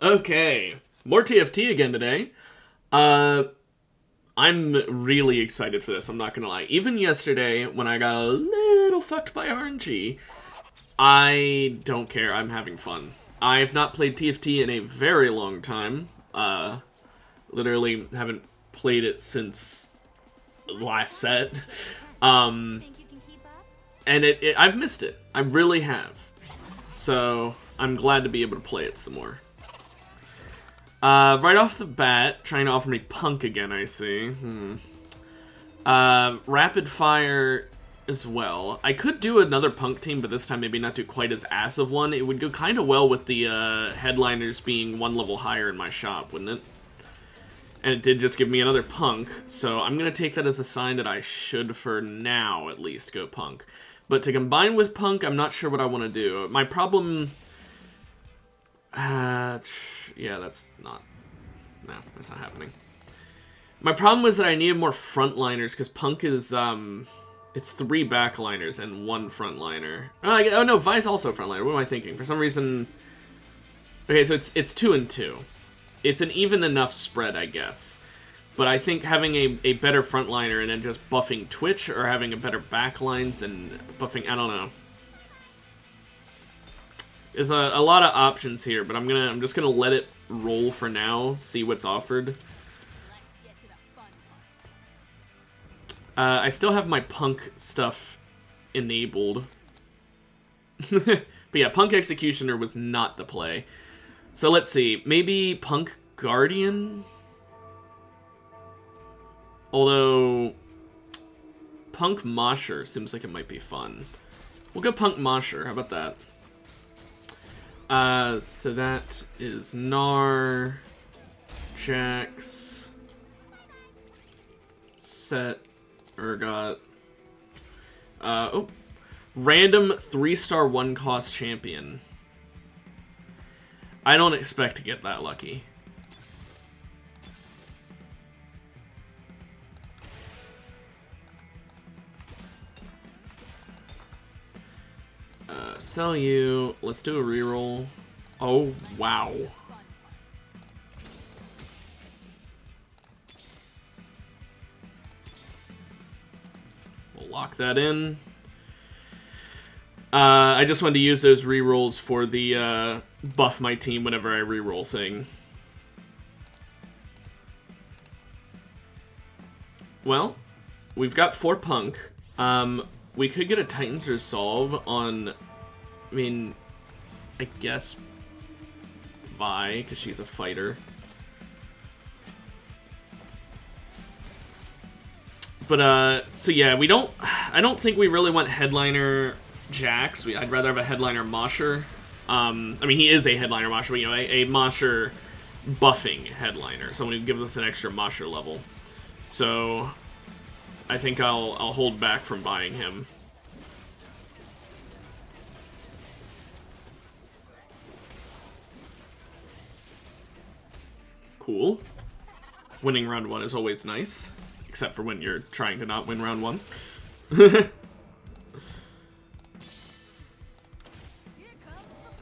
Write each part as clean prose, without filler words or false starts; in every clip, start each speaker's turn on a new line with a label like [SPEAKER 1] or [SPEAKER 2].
[SPEAKER 1] Okay, more TFT again today. Uh, I'm really excited for this, I'm not gonna lie. Even yesterday, when I got a little fucked by RNG, I don't care, I'm having fun. I've not played TFT in a very long time. Literally haven't played it since last set. Um, and I've missed it. I really have. So, I'm glad to be able to play it some more. Right off the bat, trying to offer me Punk again, I see. Rapid Fire as well. I could do another Punk team, but this time maybe not do quite as ass of one. It would go kind of well with the headliners being one level higher in my shop, wouldn't it? And it did just give me another Punk, so I'm going to take that as a sign that I should, for now at least, go Punk. But to combine with Punk, I'm not sure what I want to do. My problem... yeah, that's not... No, that's not happening. My problem was that I needed more frontliners, because Punk is, it's 3 backliners and 1 frontliner. Oh, no, Vi's also a frontliner. What am I thinking? For some reason... Okay, so it's 2 and 2. It's an even enough spread, I guess. But I think having a better frontliner and then just buffing Twitch, or having a better backlines and buffing... I don't know. There's a lot of options here, but I'm just gonna let it roll for now, see what's offered. I still have my Punk stuff enabled. But yeah, Punk Executioner was not the play. So let's see, maybe Punk Guardian? Although, Punk Mosher seems like it might be fun. We'll go Punk Mosher, how about that? So that is Gnar, Jax, Set, Urgot. Oh, random 3-star 1-cost champion. I don't expect to get that lucky. Sell you. Let's do a reroll. Oh, wow. We'll lock that in. I just wanted to use those rerolls for the buff my team whenever I reroll thing. Well, we've got 4 Punk. We could get a Titan's Resolve on... I mean, I guess Vi, because she's a fighter. But, so yeah, we don't... I don't think we really want Headliner Jax. I'd rather have a Headliner Mosher. I mean, he is a Headliner Mosher, but, you know, a Mosher buffing Headliner. Someone who gives us an extra Mosher level. So, I think I'll hold back from buying him. Cool. Winning round 1 is always nice. Except for when you're trying to not win round 1.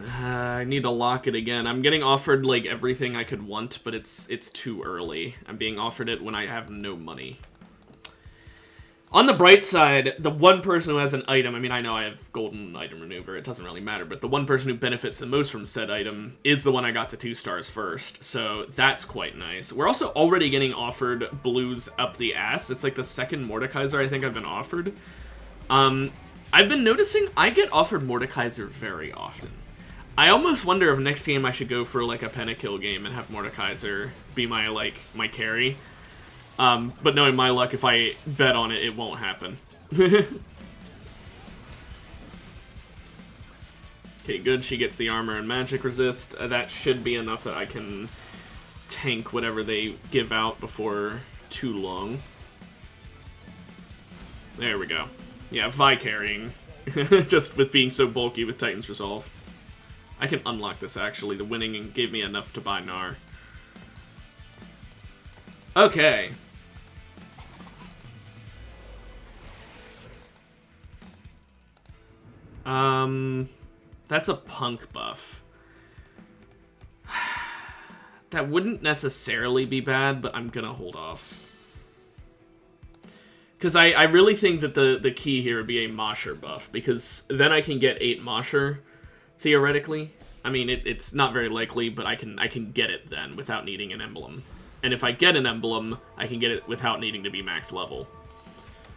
[SPEAKER 1] I need to lock it again. I'm getting offered, like, everything I could want, but it's too early. I'm being offered it when I have no money. On the bright side, the one person who has an item, I mean, I know I have golden item maneuver, it doesn't really matter, but the one person who benefits the most from said item is the one I got to 2 stars first, so that's quite nice. We're also already getting offered blues up the ass. It's like the second Mordekaiser I think I've been offered. I've been noticing I get offered Mordekaiser very often. I almost wonder if next game I should go for, like, a pentakill game and have Mordekaiser be my, like, my carry. But knowing my luck, if I bet on it, it won't happen. Okay, good. She gets the armor and magic resist. That should be enough that I can tank whatever they give out before too long. There we go. Yeah, Vi carrying. Just with being so bulky with Titan's Resolve. I can unlock this, actually. The winning gave me enough to buy Gnar. Okay. That's a Punk buff. That wouldn't necessarily be bad, but I'm gonna hold off. Because I really think that the key here would be a Mosher buff, because then I can get 8 Mosher, theoretically. I mean, it's not very likely, but I can get it then without needing an emblem. And if I get an emblem, I can get it without needing to be max level.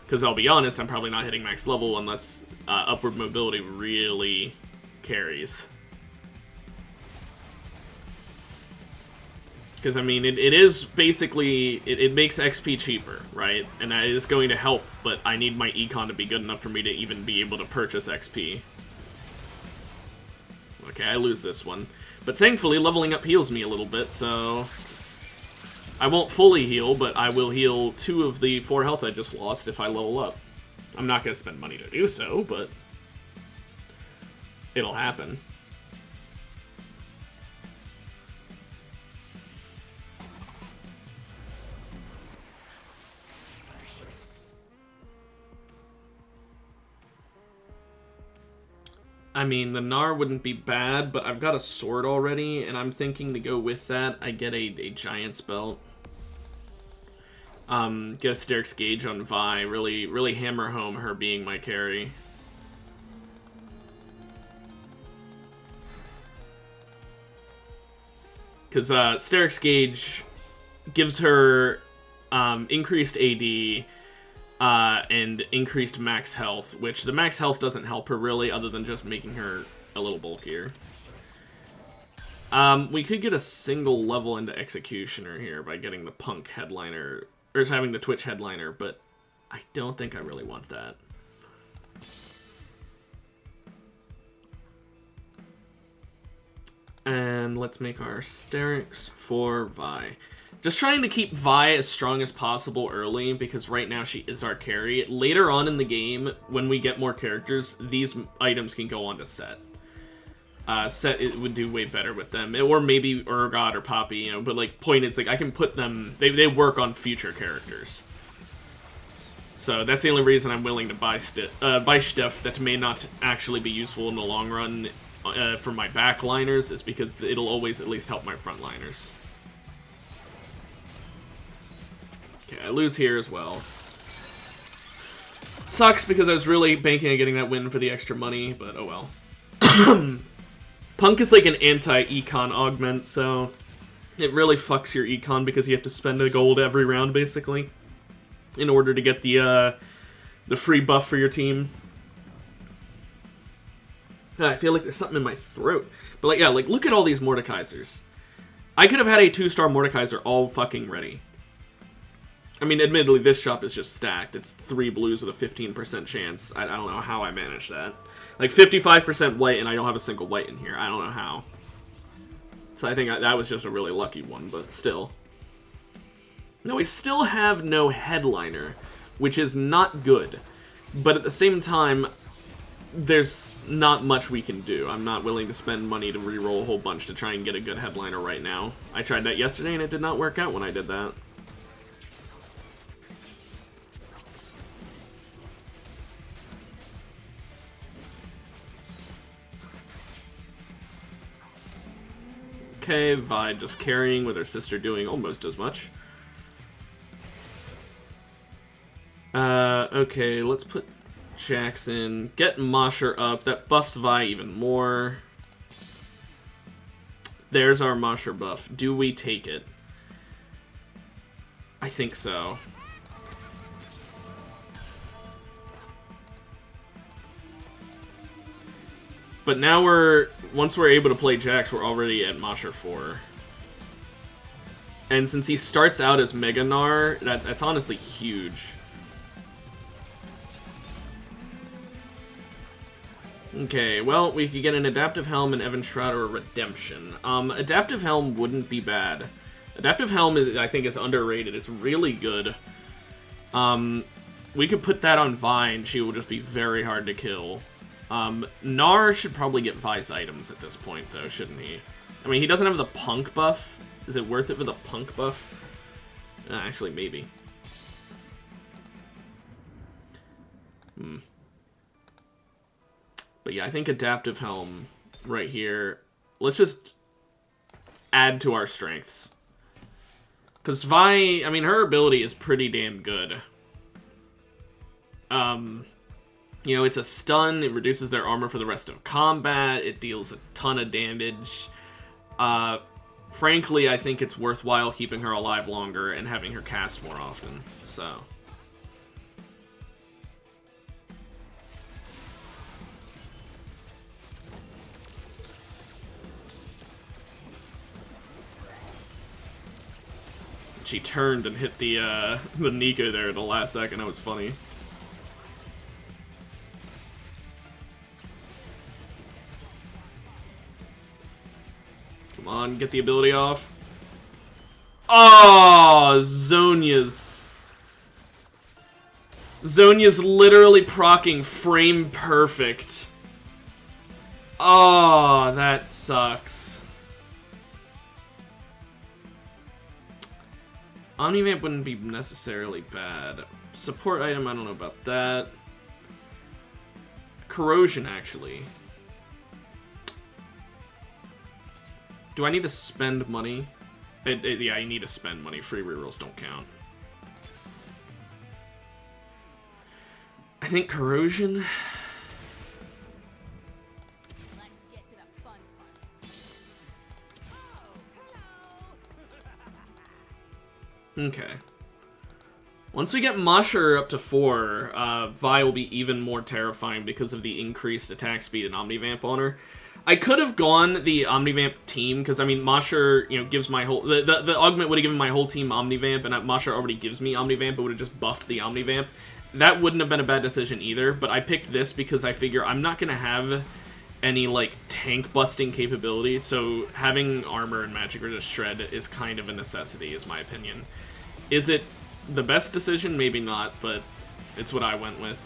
[SPEAKER 1] Because I'll be honest, I'm probably not hitting max level unless upward mobility really carries. Because, I mean, it is basically, it makes XP cheaper, right? And that is going to help, but I need my econ to be good enough for me to even be able to purchase XP. Okay, I lose this one. But thankfully, leveling up heals me a little bit, so... I won't fully heal, but I will heal 2 of the 4 health I just lost if I level up. I'm not going to spend money to do so, but... it'll happen. I mean, the Gnar wouldn't be bad, but I've got a sword already, and I'm thinking to go with that, I get a Giant's Belt. Get a Steric's Gauge on Vi, really hammer home her being my carry. Because Steric's Gauge gives her increased AD, and increased max health, which the max health doesn't help her really, other than just making her a little bulkier. We could get a single level into Executioner here by getting the Punk headliner, or having the Twitch headliner, but I don't think I really want that. And let's make our Steric's for Vi. Just trying to keep Vi as strong as possible early, because right now she is our carry. Later on in the game, when we get more characters, these items can go on to Set. Set, it would do way better with them. Or maybe Urgot or Poppy, you know, but like, point is, like, I can put them, they work on future characters. So that's the only reason I'm willing to buy stuff that may not actually be useful in the long run for my backliners, is because it'll always at least help my frontliners. Okay, I lose here as well. Sucks because I was really banking on getting that win for the extra money, but oh well. Punk is like an anti-econ augment, so it really fucks your econ because you have to spend a gold every round, basically, in order to get the free buff for your team. I feel like there's something in my throat. But like, yeah, like, look at all these Mordekaisers. I could have had a 2-star Mordekaiser all fucking ready. I mean, admittedly, this shop is just stacked. It's 3 blues with a 15% chance. I don't know how I managed that. Like, 55% white, and I don't have a single white in here. I don't know how. So I think that was just a really lucky one, but still. No, we still have no headliner, which is not good. But at the same time, there's not much we can do. I'm not willing to spend money to reroll a whole bunch to try and get a good headliner right now. I tried that yesterday, and it did not work out when I did that. Okay, Vi just carrying with her sister doing almost as much. Okay, let's put Jackson. Get Mosher up. That buffs Vi even more. There's our Mosher buff. Do we take it? I think so. But now once we're able to play Jax, we're already at Mosher 4. And since he starts out as Mega Gnar, that's honestly huge. Okay, well, we could get an Adaptive Helm, and Evan Shroud, or a Redemption. Adaptive Helm wouldn't be bad. Adaptive Helm, I think, is underrated. It's really good. We could put that on Vi, and she will just be very hard to kill. Gnar should probably get Vi's items at this point, though, shouldn't he? I mean, he doesn't have the Punk buff. Is it worth it for the Punk buff? Actually, maybe. But yeah, I think Adaptive Helm right here. Let's just add to our strengths. Because Vi, I mean, her ability is pretty damn good. You know, it's a stun, it reduces their armor for the rest of combat, it deals a ton of damage. Frankly, I think it's worthwhile keeping her alive longer and having her cast more often, so... She turned and hit the Nico there at the last second. That was funny. Come on, get the ability off. Oh, Zhonya's literally proccing frame perfect. Oh, that sucks. Omnivamp wouldn't be necessarily bad. Support item, I don't know about that. Corrosion, actually. Do I need to spend money? Yeah, I need to spend money. Free rerolls don't count. I think Corrosion... Okay. Once we get Mosher up to 4, Vi will be even more terrifying because of the increased attack speed and Omnivamp on her. I could have gone the Omnivamp team, because, I mean, Mosher, you know, gives my whole... The augment would have given my whole team Omnivamp, and Mosher already gives me Omnivamp, but would have just buffed the Omnivamp. That wouldn't have been a bad decision either, but I picked this because I figure I'm not going to have any, like, tank-busting capability, so having armor and magic resist shred is kind of a necessity, is my opinion. Is it the best decision? Maybe not, but it's what I went with.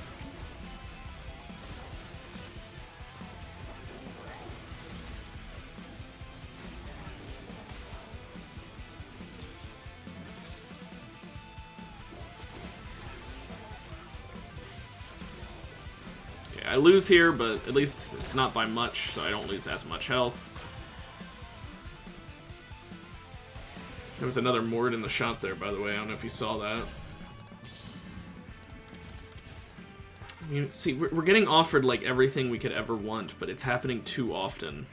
[SPEAKER 1] Okay, I lose here, but at least it's not by much, so I don't lose as much health. There was another Mord in the shot there, by the way. I don't know if you saw that. You see, we're getting offered, like, everything we could ever want, but it's happening too often.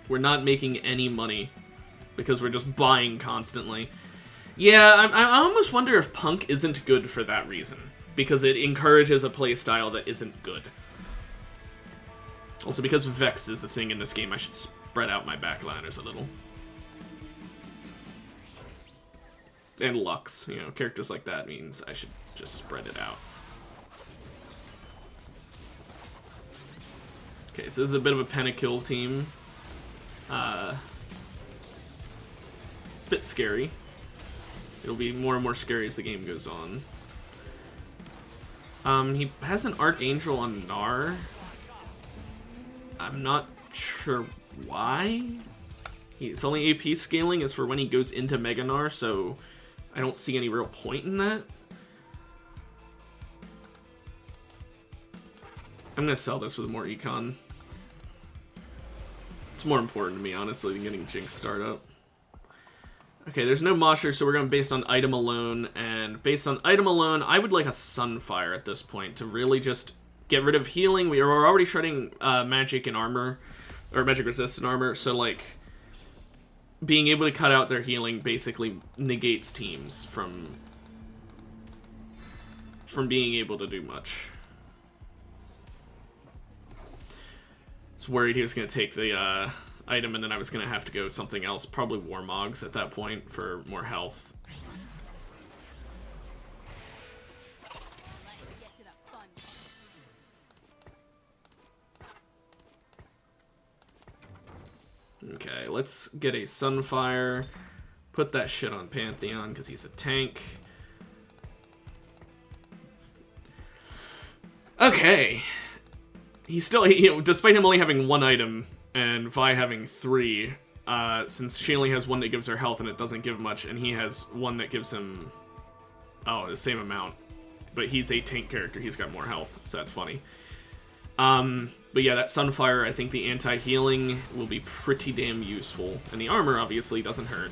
[SPEAKER 1] We're not making any money because we're just buying constantly. Yeah, I almost wonder if Punk isn't good for that reason, because it encourages a playstyle that isn't good. Also, because Vex is the thing in this game, I should spread out my backliners a little. And Lux, you know, characters like that means I should just spread it out. Okay, so this is a bit of a pentakill team. Bit scary. It'll be more and more scary as the game goes on. He has an Archangel on Gnar. I'm not sure why. It's only AP scaling is for when he goes into Mega Gnar, so I don't see any real point in that. I'm gonna sell this with more econ. It's more important to me, honestly, than getting Jinx startup. Okay, there's no Mosher, so we're going based on item alone, and based on item alone, I would like a Sunfire at this point to really just get rid of healing. We are already shredding magic and armor, or magic resistant armor, so like being able to cut out their healing basically negates teams from being able to do much. I was worried he was going to take the item and then I was going to have to go with something else, probably Warmogs at that point for more health. Okay, let's get a Sunfire. Put that shit on Pantheon because he's a tank. Okay. He's still, you know, despite him only having one item and Vi having 3, since she only has one that gives her health and it doesn't give much, and he has one that gives him, oh, the same amount. But he's a tank character, he's got more health, so that's funny. But yeah, that Sunfire, I think the anti-healing will be pretty damn useful. And the armor, obviously, doesn't hurt.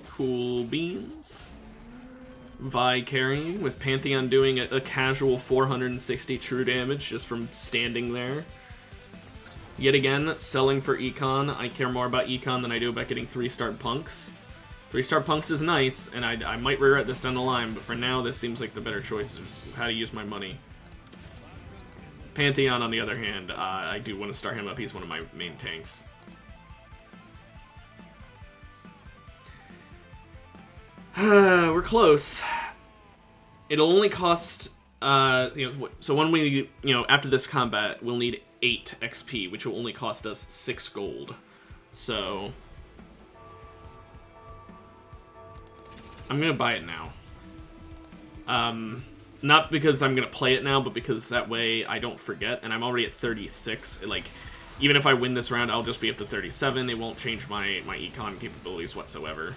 [SPEAKER 1] Cool beans. Vi carrying, with Pantheon doing a casual 460 true damage just from standing there. Yet again, selling for Econ. I care more about Econ than I do about getting 3-star punks. 3-star punks is nice, and I might regret this down the line, but for now, this seems like the better choice of how to use my money. Pantheon, on the other hand, I do want to start him up. He's one of my main tanks. We're close. It'll only cost, so when we, after this combat, we'll need 8 XP, which will only cost us 6 gold. So, I'm gonna buy it now. Not because I'm gonna play it now, but because that way I don't forget, and I'm already at 36. Like, even if I win this round, I'll just be up to 37. It won't change my econ capabilities whatsoever.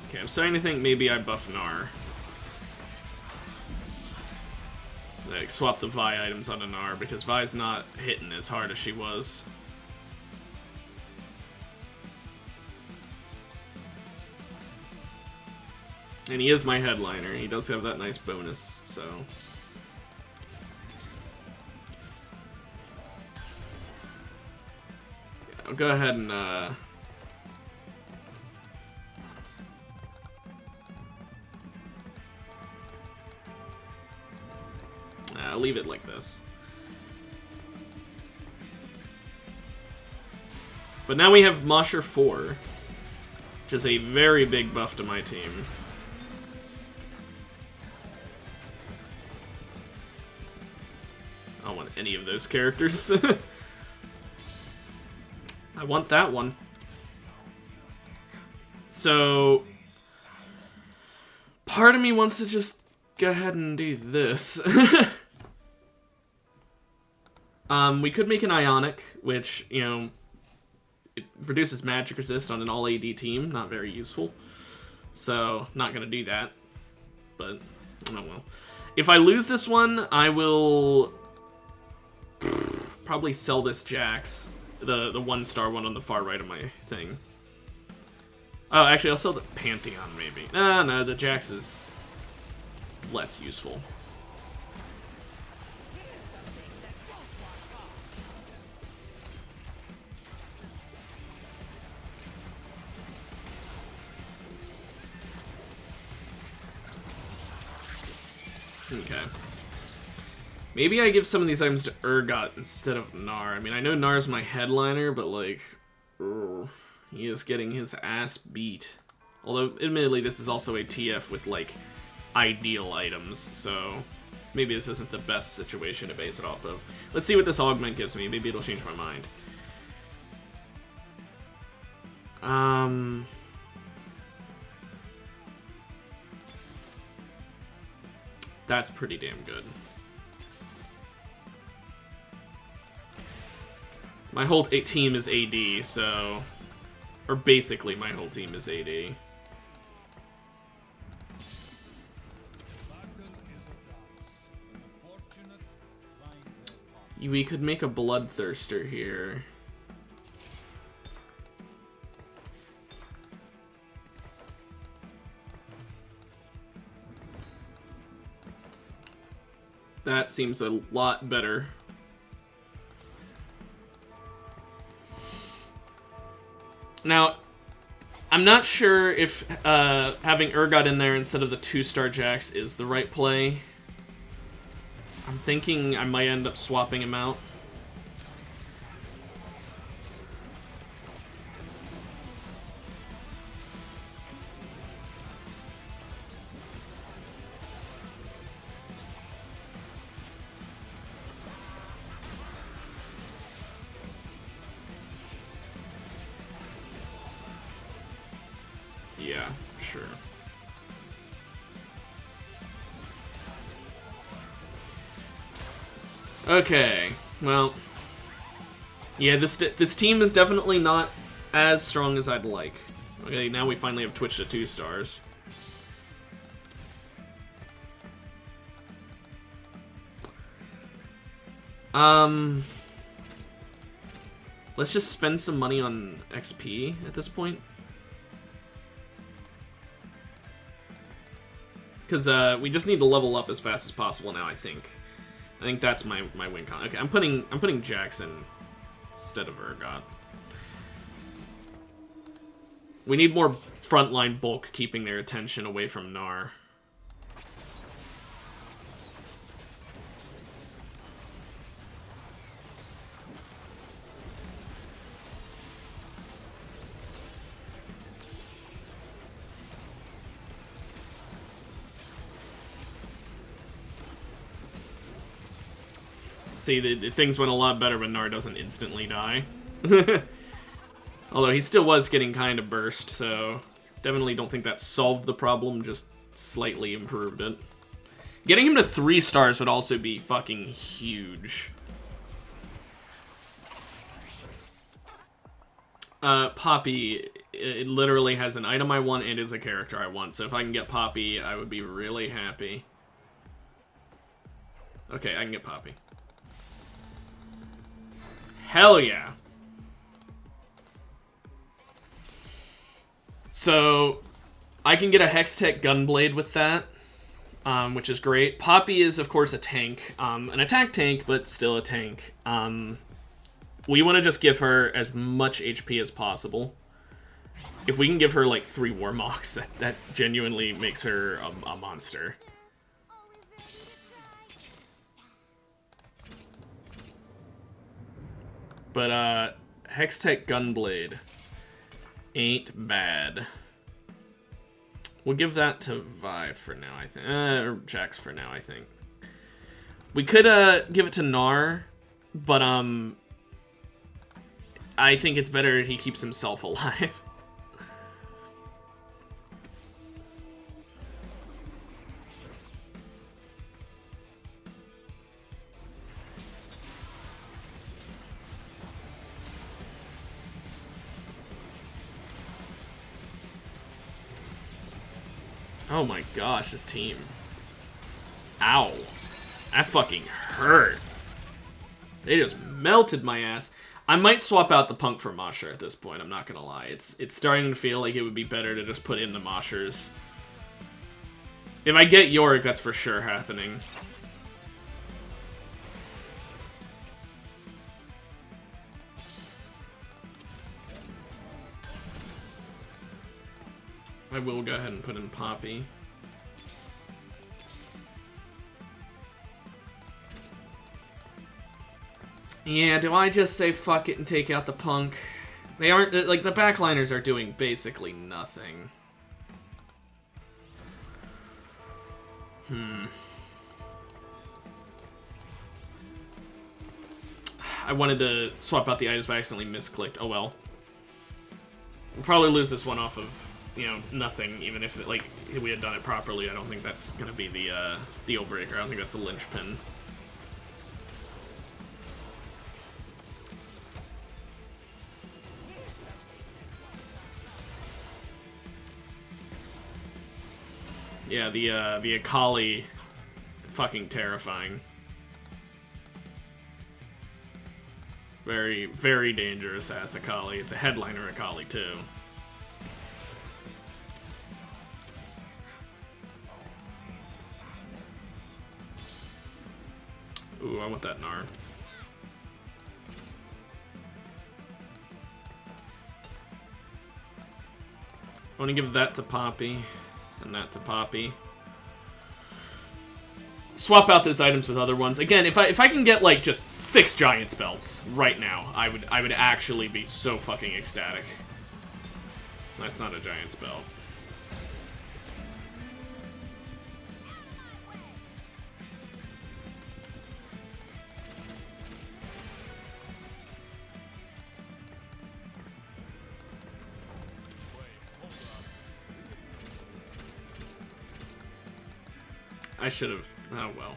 [SPEAKER 1] Okay, I'm starting to think maybe I buff Gnar. Like, swap the Vi items onto Gnar, because Vi's not hitting as hard as she was. And he is my headliner. He does have that nice bonus, so... yeah, I'll go ahead and, I'll leave it like this. But now we have Mosher 4, which is a very big buff to my team. I don't want any of those characters. I want that one. So, part of me wants to just go ahead and do this. We could make an Ionic, which, it reduces magic resist on an all-AD team. Not very useful. So, not gonna do that. But, oh well. If I lose this one, I will probably sell this Jax. The 1-star one on the far right of my thing. Oh, actually, I'll sell the Pantheon, maybe. No, the Jax is less useful. Okay. Maybe I give some of these items to Urgot instead of Gnar. I mean, I know Gnar's my headliner, but, like, he is getting his ass beat. Although, admittedly, this is also a TF with, like, ideal items, so maybe this isn't the best situation to base it off of. Let's see what this augment gives me. Maybe it'll change my mind. That's pretty damn good. My whole team is AD, so... or basically my whole team is AD. We could make a Bloodthirster here. That seems a lot better. Now, I'm not sure if having Urgot in there instead of the 2-star Jax is the right play. I'm thinking I might end up swapping him out. Yeah, sure. Okay, well, yeah, this team is definitely not as strong as I'd like. Okay, now we finally have Twitch to 2 stars. Let's just spend some money on XP at this point. Because we just need to level up as fast as possible now, I think. I think that's my win con. Okay, I'm putting Jackson instead of Urgot. We need more frontline bulk keeping their attention away from Gnar. See, things went a lot better when Gnar doesn't instantly die. Although he still was getting kind of burst, so definitely don't think that solved the problem, just slightly improved it. Getting him to 3 stars would also be fucking huge. Poppy, it literally has an item I want and is a character I want, so if I can get Poppy, I would be really happy. Okay, I can get Poppy. Hell yeah. So, I can get a Hextech Gunblade with that, which is great. Poppy is, of course, a tank. An attack tank, but still a tank. We want to just give her as much HP as possible. If we can give her, like, 3 Warmocks, that genuinely makes her a monster. But, Hextech Gunblade ain't bad. We'll give that to Vi for now, I think. Or Jax for now, I think. We could, give it to Gnar, but, I think it's better he keeps himself alive. Oh my gosh, this team. Ow. That fucking hurt. They just melted my ass. I might swap out the Punk for Mosher at this point, I'm not gonna lie. It's starting to feel like it would be better to just put in the Moshers. If I get Yorick, that's for sure happening. I will go ahead and put in Poppy. Yeah, do I just say fuck it and take out the Punk? They aren't, like, the backliners are doing basically nothing. I wanted to swap out the items, but I accidentally misclicked. Oh well. We'll probably lose this one off of, you know, nothing, even if, like, we had done it properly. I don't think that's gonna be the, deal breaker. I don't think that's the linchpin. Yeah, the Akali, fucking terrifying. Very, very dangerous ass Akali. It's a headliner Akali, too. Ooh, I want that Gnar. I want to give that to Poppy, and that to Poppy. Swap out those items with other ones. Again, if I can get like just 6 giant spells right now, I would actually be so fucking ecstatic. That's not a giant spell. I should have... Oh, well.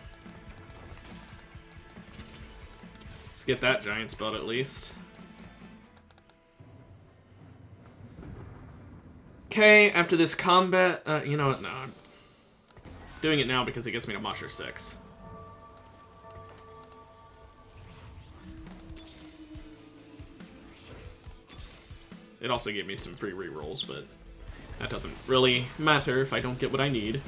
[SPEAKER 1] Let's get that giant spelled at least. Okay, after this combat... you know what? No, I'm doing it now because it gets me to Mosher 6. It also gave me some free rerolls, but that doesn't really matter if I don't get what I need.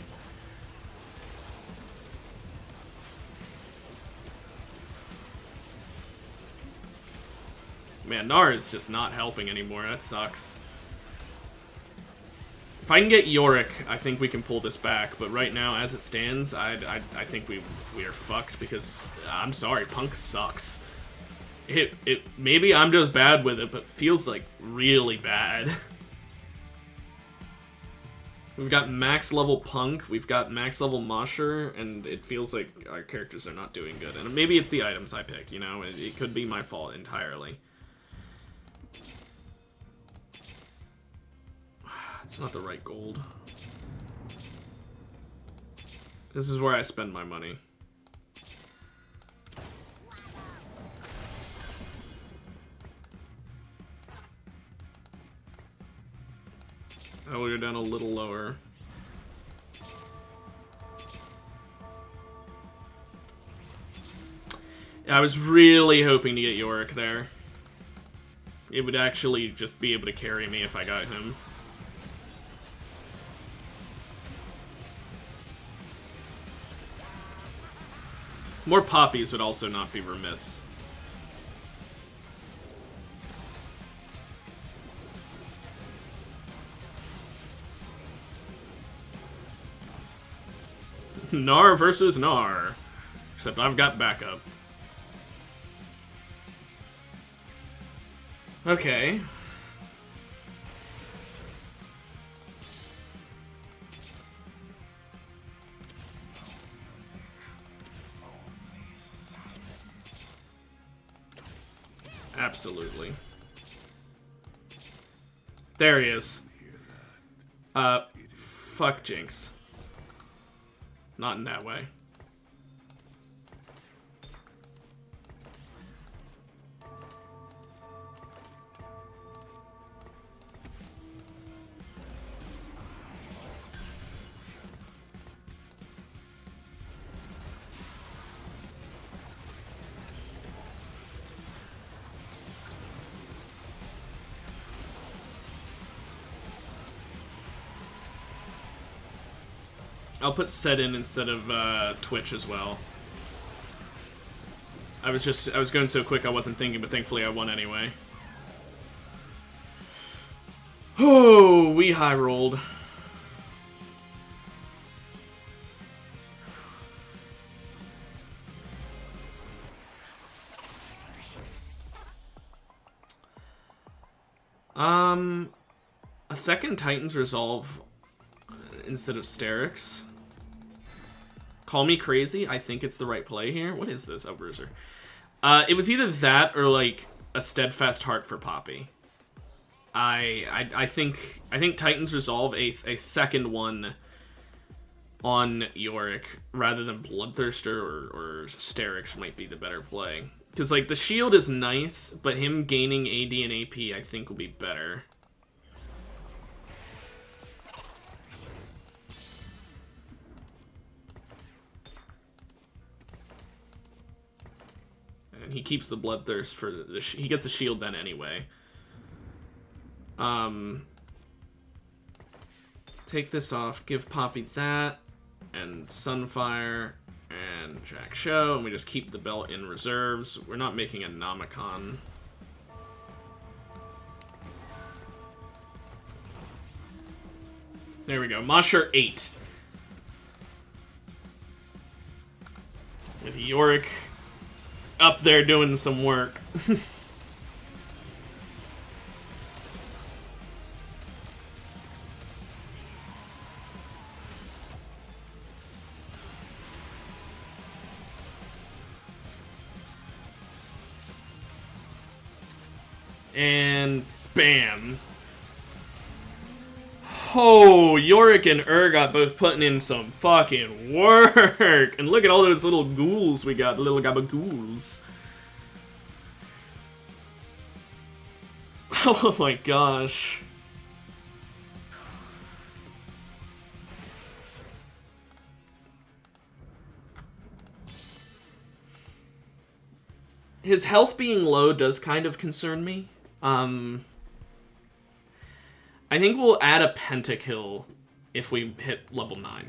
[SPEAKER 1] Man, Gnar is just not helping anymore. That sucks. If I can get Yorick, I think we can pull this back. But right now, as it stands, I think we are fucked because I'm sorry, Punk sucks. Maybe I'm just bad with it, but feels like really bad. We've got max level Punk, we've got max level Mosher, and it feels like our characters are not doing good. And maybe it's the items I pick, you know? It could be my fault entirely. It's not the right gold. This is where I spend my money. I will go down a little lower. Yeah, I was really hoping to get Yorick there. It would actually just be able to carry me if I got him. More poppies would also not be remiss. Gnar versus Gnar. Except I've got backup. Okay. Absolutely. There he is. Fuck Jinx. Not in that way. I'll put set in instead of Twitch as well. I was going so quick I wasn't thinking, but thankfully I won anyway. Oh, we high rolled. A second Titan's Resolve instead of Sterix. Call me crazy, I think it's the right play here. What is this? Oh, Bruiser. It was either that or like a Steadfast Heart for Poppy. I think Titan's Resolve, a second one on Yorick rather than Bloodthirster or Sterix might be the better play. Because like the shield is nice, but him gaining AD and AP I think will be better. And he keeps the Bloodthirst for he gets a shield then anyway. Take this off, give Poppy that, and Sunfire, and Jack Show, and we just keep the belt in reserves. We're not making a Nomicon. There we go, Mosher 8. With Yorick up there doing some work. And bam. Oh, Yorick and Urgot both putting in some fucking work. And look at all those little ghouls we got, the little gabagools. Oh my gosh. His health being low does kind of concern me. I think we'll add a pentakill if we hit level 9.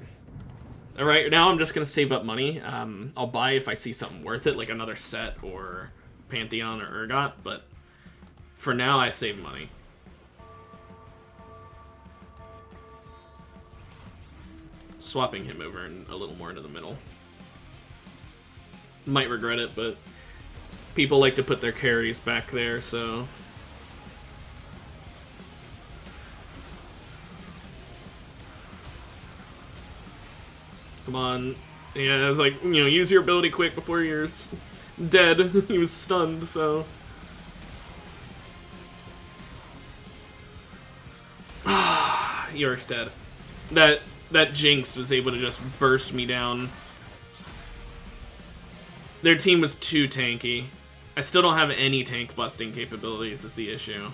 [SPEAKER 1] Alright, now I'm just going to save up money. I'll buy if I see something worth it, like another set or Pantheon or Urgot, but for now I save money. Swapping him over and a little more into the middle. Might regret it, but people like to put their carries back there, so... Come on. Yeah, I was like, you know, use your ability quick before you're dead. He was stunned, so... Yorick's dead. That Jinx was able to just burst me down. Their team was too tanky. I still don't have any tank busting capabilities is the issue.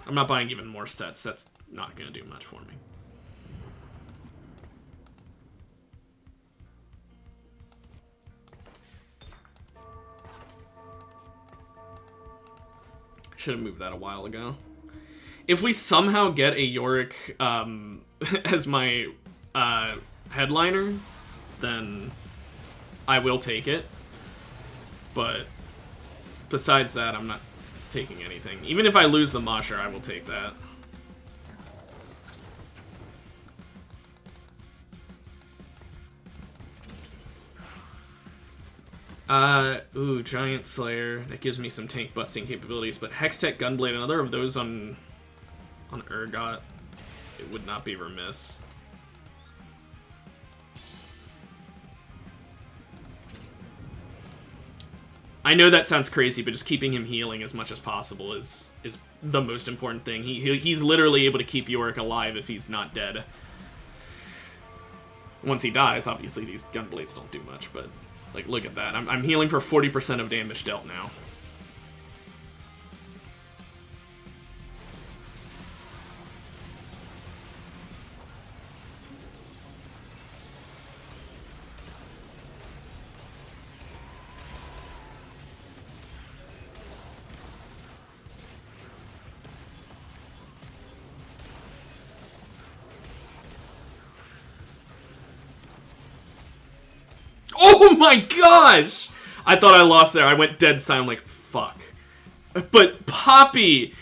[SPEAKER 1] I'm not buying even more sets. That's not going to do much for me. Should have moved that a while ago. If we somehow get a Yorick as my headliner, then I will take it. But besides that, I'm not taking anything. Even if I lose the Mosher, I will take that. Ooh, Giant Slayer. That gives me some tank busting capabilities, but Hextech Gunblade, another of those on Urgot, it would not be remiss. I know that sounds crazy, but just keeping him healing as much as possible is the most important thing. He's literally able to keep Yorick alive if he's not dead. Once he dies, obviously these Gunblades don't do much, but like, look at that. I'm healing for 40% of damage dealt now. Oh my gosh! I thought I lost there. I went dead silent like, fuck. But Poppy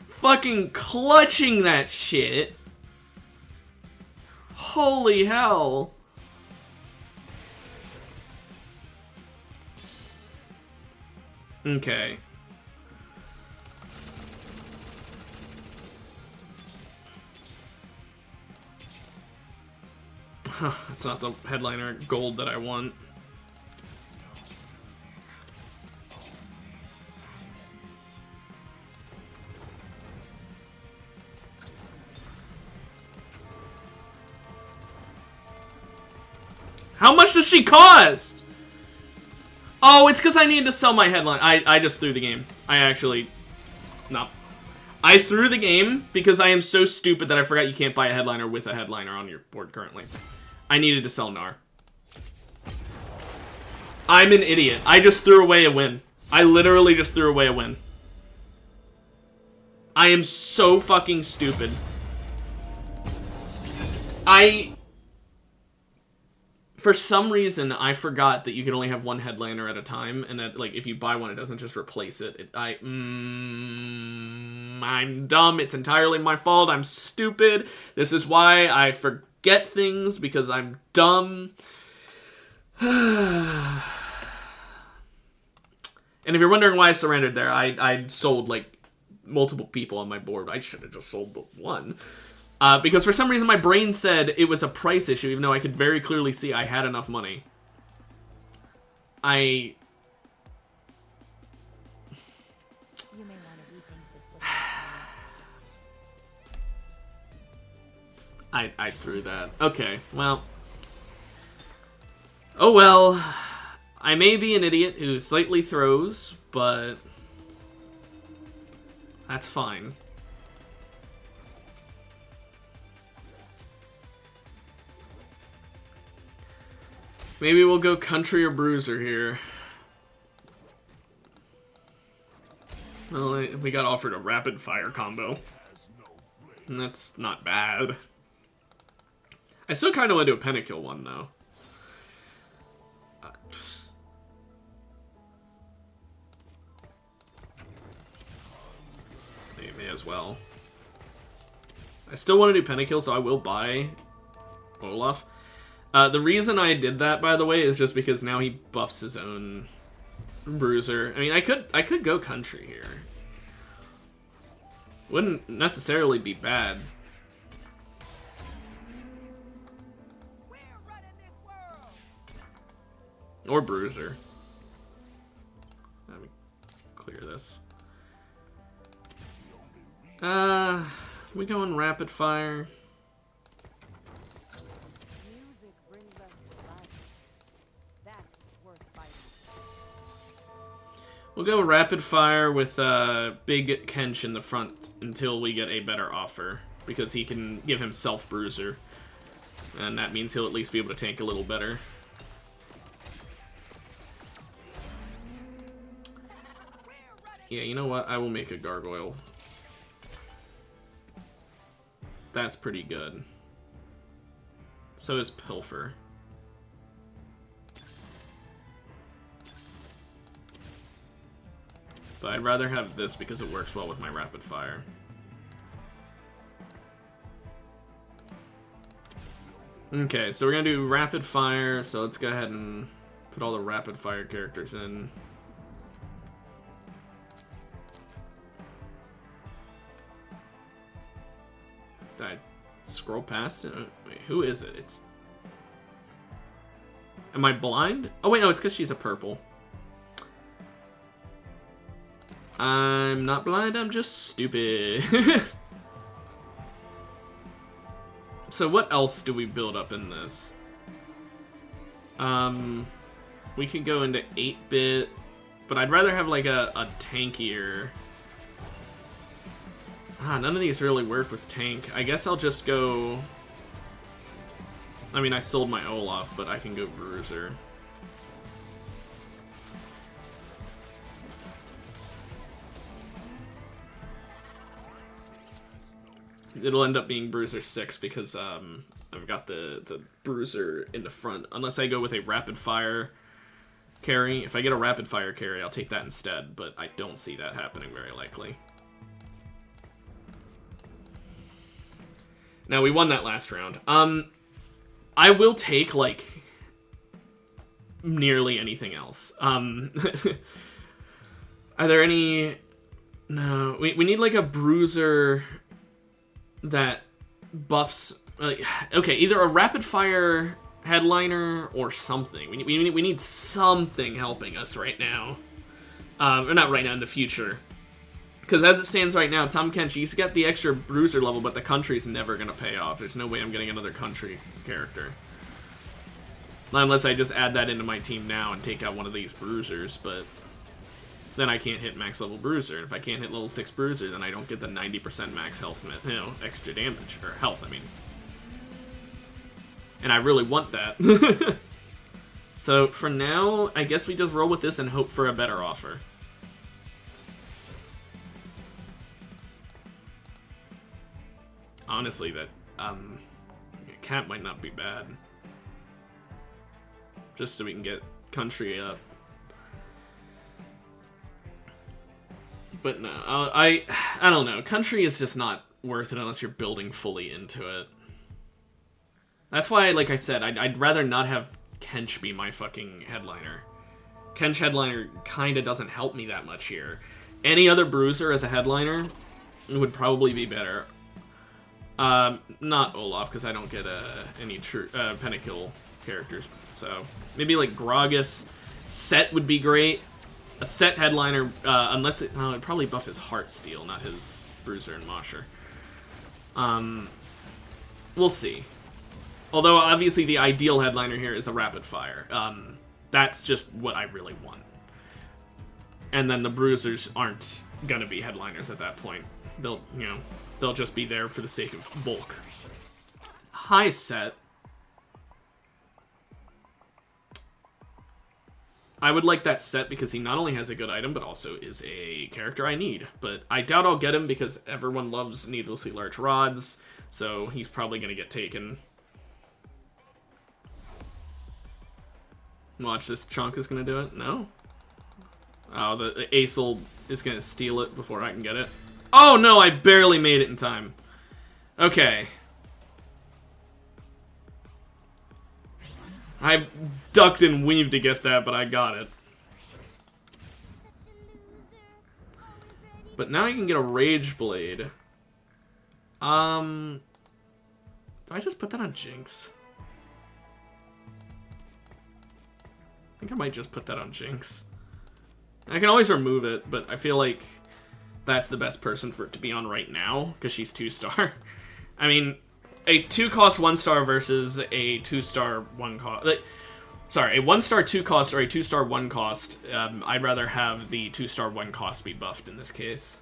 [SPEAKER 1] fucking clutching that shit. Holy hell. Okay. That's not the headliner gold that I want. How much does she cost? Oh, it's because I need to sell my headline. I just threw the game. I actually... No. I threw the game because I am so stupid that I forgot you can't buy a headliner with a headliner on your board currently. I needed to sell Gnar. I'm an idiot. I just threw away a win. I literally just threw away a win. I am so fucking stupid. For some reason, I forgot that you can only have one headliner at a time, and that, like, if you buy one, it doesn't just replace it. I'm dumb. It's entirely my fault. I'm stupid. This is why I forget things, because I'm dumb. And if you're wondering why I surrendered there, I sold, like, multiple people on my board. I should have just sold the one. Because for some reason my brain said it was a price issue, even though I could very clearly see I had enough money. I threw that. Okay, well. Oh well. I may be an idiot who slightly throws, but that's fine. Maybe we'll go country or bruiser here. Well, we got offered a rapid fire combo. And that's not bad. I still kind of want to do a pentakill one, though. May as well. I still want to do pentakill, so I will buy Olaf. The reason I did that, by the way, is just because now he buffs his own bruiser. I mean, I could go country here. Wouldn't necessarily be bad. Or bruiser. Let me clear this. We going rapid fire.
[SPEAKER 2] Music brings us to life. That's worth fighting.
[SPEAKER 1] We'll go rapid fire with Big Kench in the front until we get a better offer, because he can give himself bruiser, and that means he'll at least be able to tank a little better. Yeah, you know what? I will make a gargoyle. That's pretty good. So is Pilfer. But I'd rather have this because it works well with my rapid fire. Okay, so we're gonna do rapid fire, so let's go ahead and put all the rapid fire characters in. Did I scroll past it? Wait, who is it? It's... Am I blind? Oh wait, no, it's because she's a purple. I'm not blind, I'm just stupid. So what else do we build up in this? We could go into 8-bit, but I'd rather have like a tankier... none of these really work with tank. I guess I'll just go... I mean, I sold my Olaf, but I can go bruiser. It'll end up being bruiser 6 because I've got the bruiser in the front. Unless I go with a rapid fire carry. If I get a rapid fire carry, I'll take that instead, but I don't see that happening very likely. Now, we won that last round. I will take, like, nearly anything else. Are there any... No, we need, like, a bruiser that buffs... okay, either a rapid-fire headliner or something. We need something helping us right now. Or not right now, in the future. Because as it stands right now, Tahm Kench, he's got the extra bruiser level, but the country's never going to pay off. There's no way I'm getting another country character. Unless I just add that into my team now and take out one of these bruisers, but then I can't hit max level bruiser. And if I can't hit level 6 bruiser, then I don't get the 90% max health, extra damage, or health, I mean. And I really want that. So for now, I guess we just roll with this and hope for a better offer. Honestly, that cat might not be bad. Just so we can get country up. But no, I don't know. Country is just not worth it unless you're building fully into it. That's why, like I said, I'd rather not have Kench be my fucking headliner. Kench headliner kind of doesn't help me that much here. Any other bruiser as a headliner would probably be better. Not Olaf, because I don't get any true pentakill characters. So maybe like Gragas. Set would be great. A Set headliner, unless it'd probably buff his Heartsteel, not his Bruiser and Mosher. We'll see. Although, obviously, the ideal headliner here is a rapid fire. That's just what I really want. And then the bruisers aren't gonna be headliners at that point. They'll, you know, they'll just be there for the sake of bulk. High set. I would like that set because he not only has a good item, but also is a character I need. But I doubt I'll get him because everyone loves needlessly large rods, so he's probably gonna get taken. Watch, this chunk is gonna do it? No? Oh, the Acel is gonna steal it before I can get it. Oh no, I barely made it in time. Okay. I ducked and weaved to get that, but I got it. But now I can get a Rage Blade. Do I just put that on Jinx? I think I might just put that on Jinx. I can always remove it, but I feel like that's the best person for it to be on right now, because she's 2-star. I mean, a 2-cost 1-star versus a 2-star 1-cost... Sorry, a 1-star 2-cost or a 2-star 1-cost. I'd rather have the 2-star 1-cost be buffed in this case.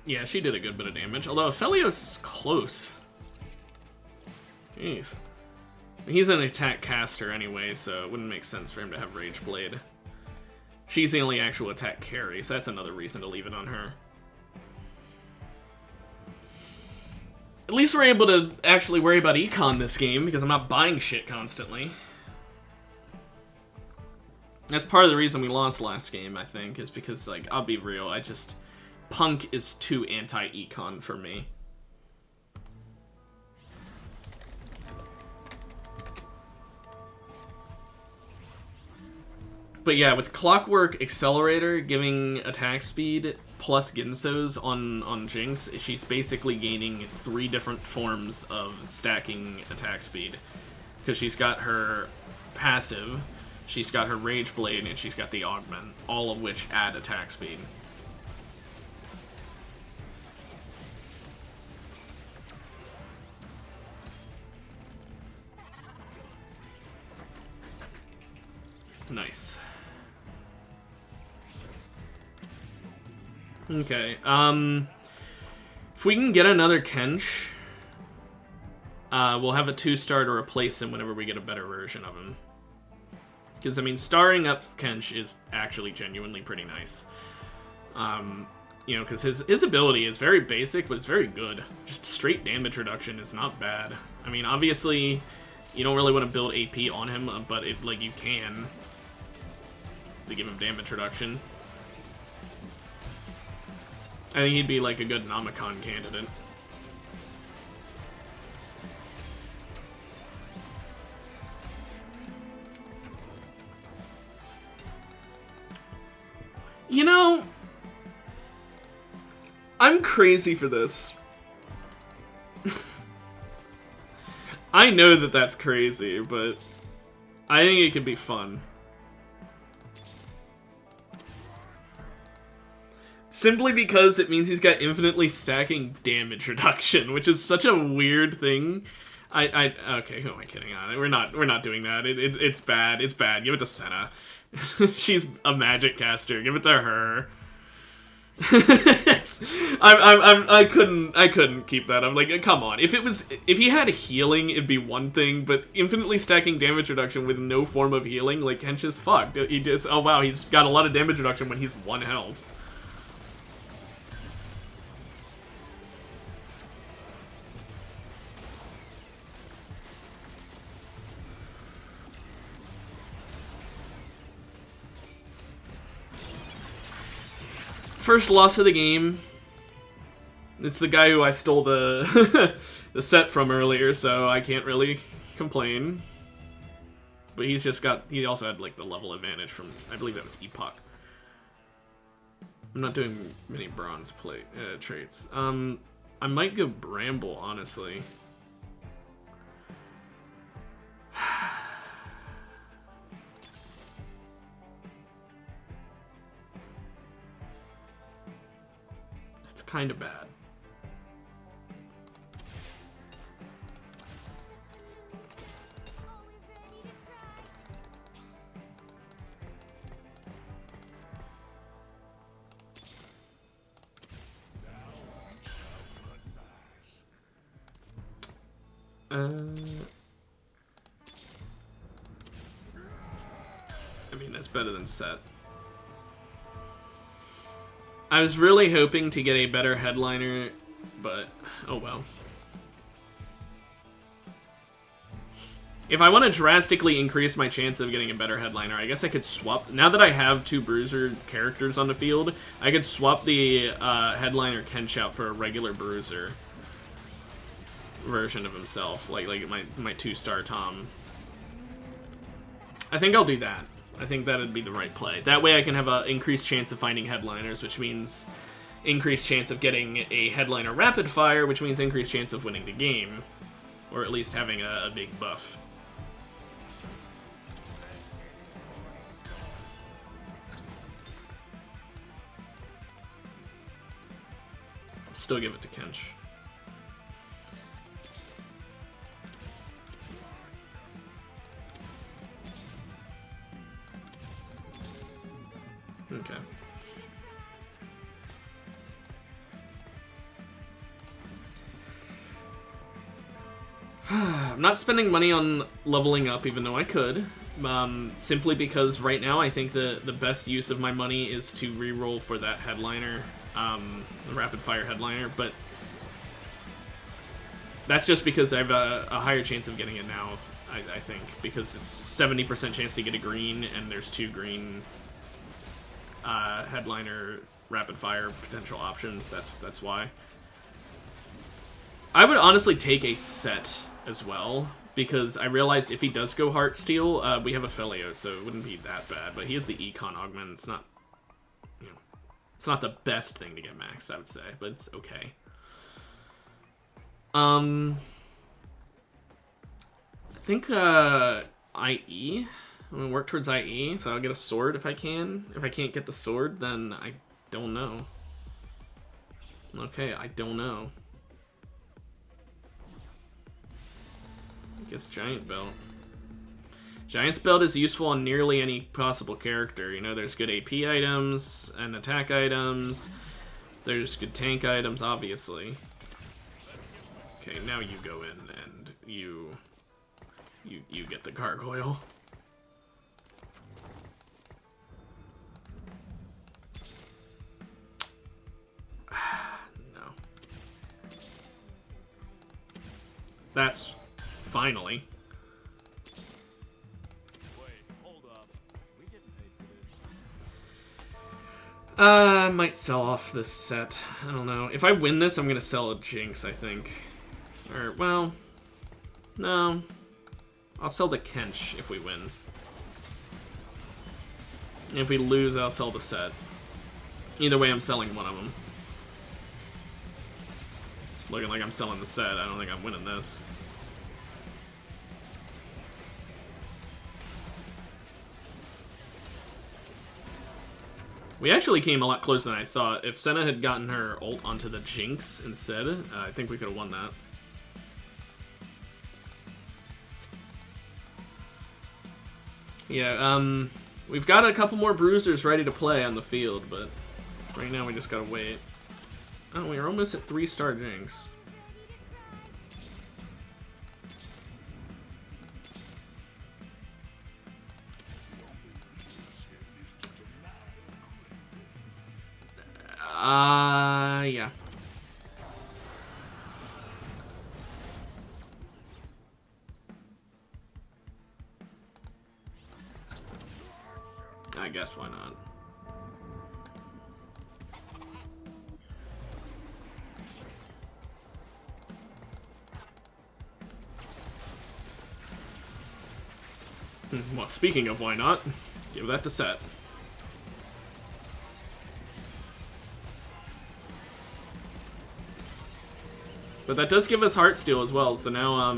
[SPEAKER 1] Yeah, she did a good bit of damage, although Aphelios is close. Jeez. He's an attack caster anyway, so it wouldn't make sense for him to have Rage Blade. She's the only actual attack carry, so that's another reason to leave it on her. At least we're able to actually worry about econ this game, because I'm not buying shit constantly. That's part of the reason we lost last game, I think, is because, like, I'll be real, Punk is too anti-econ for me. But yeah, with Clockwork Accelerator giving attack speed plus Ginso's on Jinx, she's basically gaining 3 different forms of stacking attack speed. Because she's got her passive, she's got her Rage Blade, and she's got the Augment, all of which add attack speed. Nice. Okay, if we can get another Kench, we'll have a 2-star to replace him whenever we get a better version of him. Because, I mean, starring up Kench is actually genuinely pretty nice. You know, because his ability is very basic, but it's very good. Just straight damage reduction is not bad. I mean, obviously, you don't really want to build AP on him, but like, you can to give him damage reduction. I think he'd be like a good Nomicon candidate. You know, I'm crazy for this. I know that that's crazy, but I think it could be fun. Simply because it means he's got infinitely stacking damage reduction, which is such a weird thing. Okay, who am I kidding on? We're not doing that. It's bad. It's bad. Give it to Senna. She's a magic caster. Give it to her. I couldn't keep that. I'm like, come on. If he had healing, it'd be one thing, but infinitely stacking damage reduction with no form of healing, like, Kench is fucked. He just, oh wow, he's got a lot of damage reduction when he's 1 health. First loss of the game. It's the guy who I stole the the set from earlier, so I can't really complain. But he also had like the level advantage from, I believe that was Epoch. I'm not doing many bronze plate traits. I might go Bramble, honestly. It's kind of bad. I mean, that's better than set. I was really hoping to get a better headliner, but oh well. If I want to drastically increase my chance of getting a better headliner, I guess I could swap. Now that I have 2 Bruiser characters on the field, I could swap the headliner Kench out for a regular Bruiser version of himself, like my 2-star Tom. I think I'll do that. I think that'd be the right play. That way I can have an increased chance of finding headliners, which means increased chance of getting a headliner rapid fire, which means increased chance of winning the game, or at least having a big buff. Still give it to Kench. Okay. I'm not spending money on leveling up, even though I could. Simply because right now I think the best use of my money is to reroll for that headliner, the rapid fire headliner, but that's just because I have a higher chance of getting it now, I think, because it's 70% chance to get a green, and there's 2 green headliner rapid fire potential options. That's why. I would honestly take a set as well, because I realized if he does go Heartsteel, we have a Felio, so it wouldn't be that bad. But he has the Econ augment. It's not, you know, it's not the best thing to get maxed, I would say, but it's okay. I think IE. I'm gonna work towards IE, so I'll get a sword if I can. If I can't get the sword, then I don't know. Okay, I don't know. I guess Giant Belt. Giant's Belt is useful on nearly any possible character. You know, there's good AP items and attack items. There's good tank items, obviously. Okay, now you go in and you get the gargoyle. No. That's finally.
[SPEAKER 3] Wait, hold up. We getting paid for this?
[SPEAKER 1] I might sell off this set. I don't know. If I win this, I'm gonna sell a Jinx, I think. Or, well, no. I'll sell the Kench if we win. And if we lose, I'll sell the set. Either way, I'm selling one of them. Looking like I'm selling the set. I don't think I'm winning this. We actually came a lot closer than I thought. If Senna had gotten her ult onto the Jinx instead, I think we could have won that. Yeah, we've got a couple more bruisers ready to play on the field, but right now we just gotta wait. Oh, we're almost at 3-star Jinx. Yeah. I guess why not? Well, speaking of why not, give that to Set. But that does give us Heartsteel as well, so now,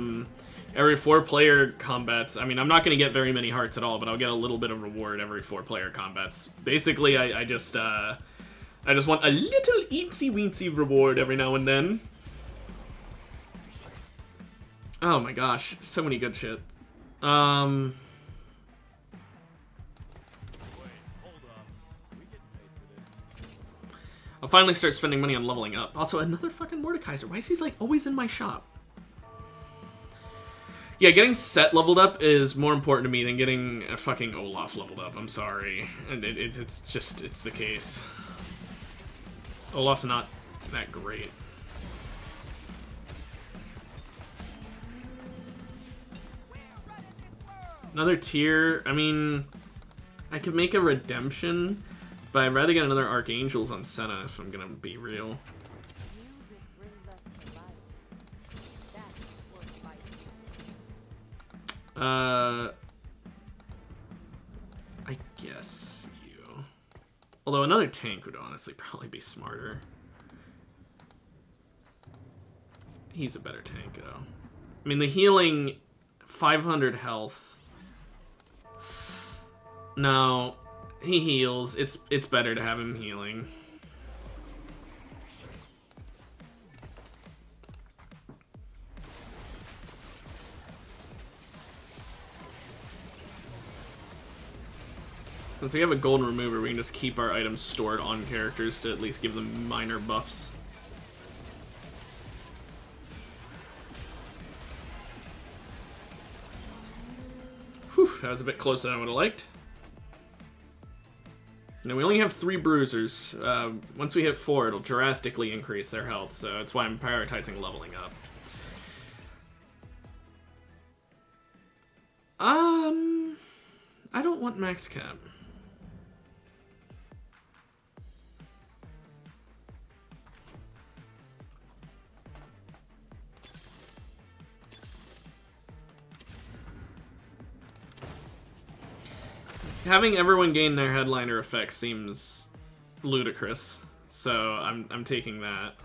[SPEAKER 1] every 4-player combats, I mean, I'm not going to get very many hearts at all, but I'll get a little bit of reward every 4-player combats. Basically, I just want a little eensy-weensy reward every now and then. Oh my gosh, so many good shit.
[SPEAKER 3] Wait, hold up. We getting paid for this.
[SPEAKER 1] I'll finally start spending money on leveling up. Also, another fucking Mordekaiser. Why is he, like, always in my shop? Yeah, getting Set leveled up is more important to me than getting a fucking Olaf leveled up. I'm sorry. And it's just, it's the case. Olaf's not that great. Another tier, I mean, I could make a Redemption, but I'd rather get another Archangels on Senna if I'm gonna be real.
[SPEAKER 2] Music brings us to life. That's worth fighting.
[SPEAKER 1] I guess you. Although another tank would honestly probably be smarter. He's a better tank, though. I mean, the healing, 500 health. No, he heals. It's better to have him healing. Since we have a golden remover, we can just keep our items stored on characters to at least give them minor buffs. Whew, that was a bit closer than I would have liked. Now we only have 3 bruisers. Once we hit 4, it'll drastically increase their health, so that's why I'm prioritizing leveling up. I don't want max cap. Having everyone gain their headliner effect seems ludicrous, so I'm taking that.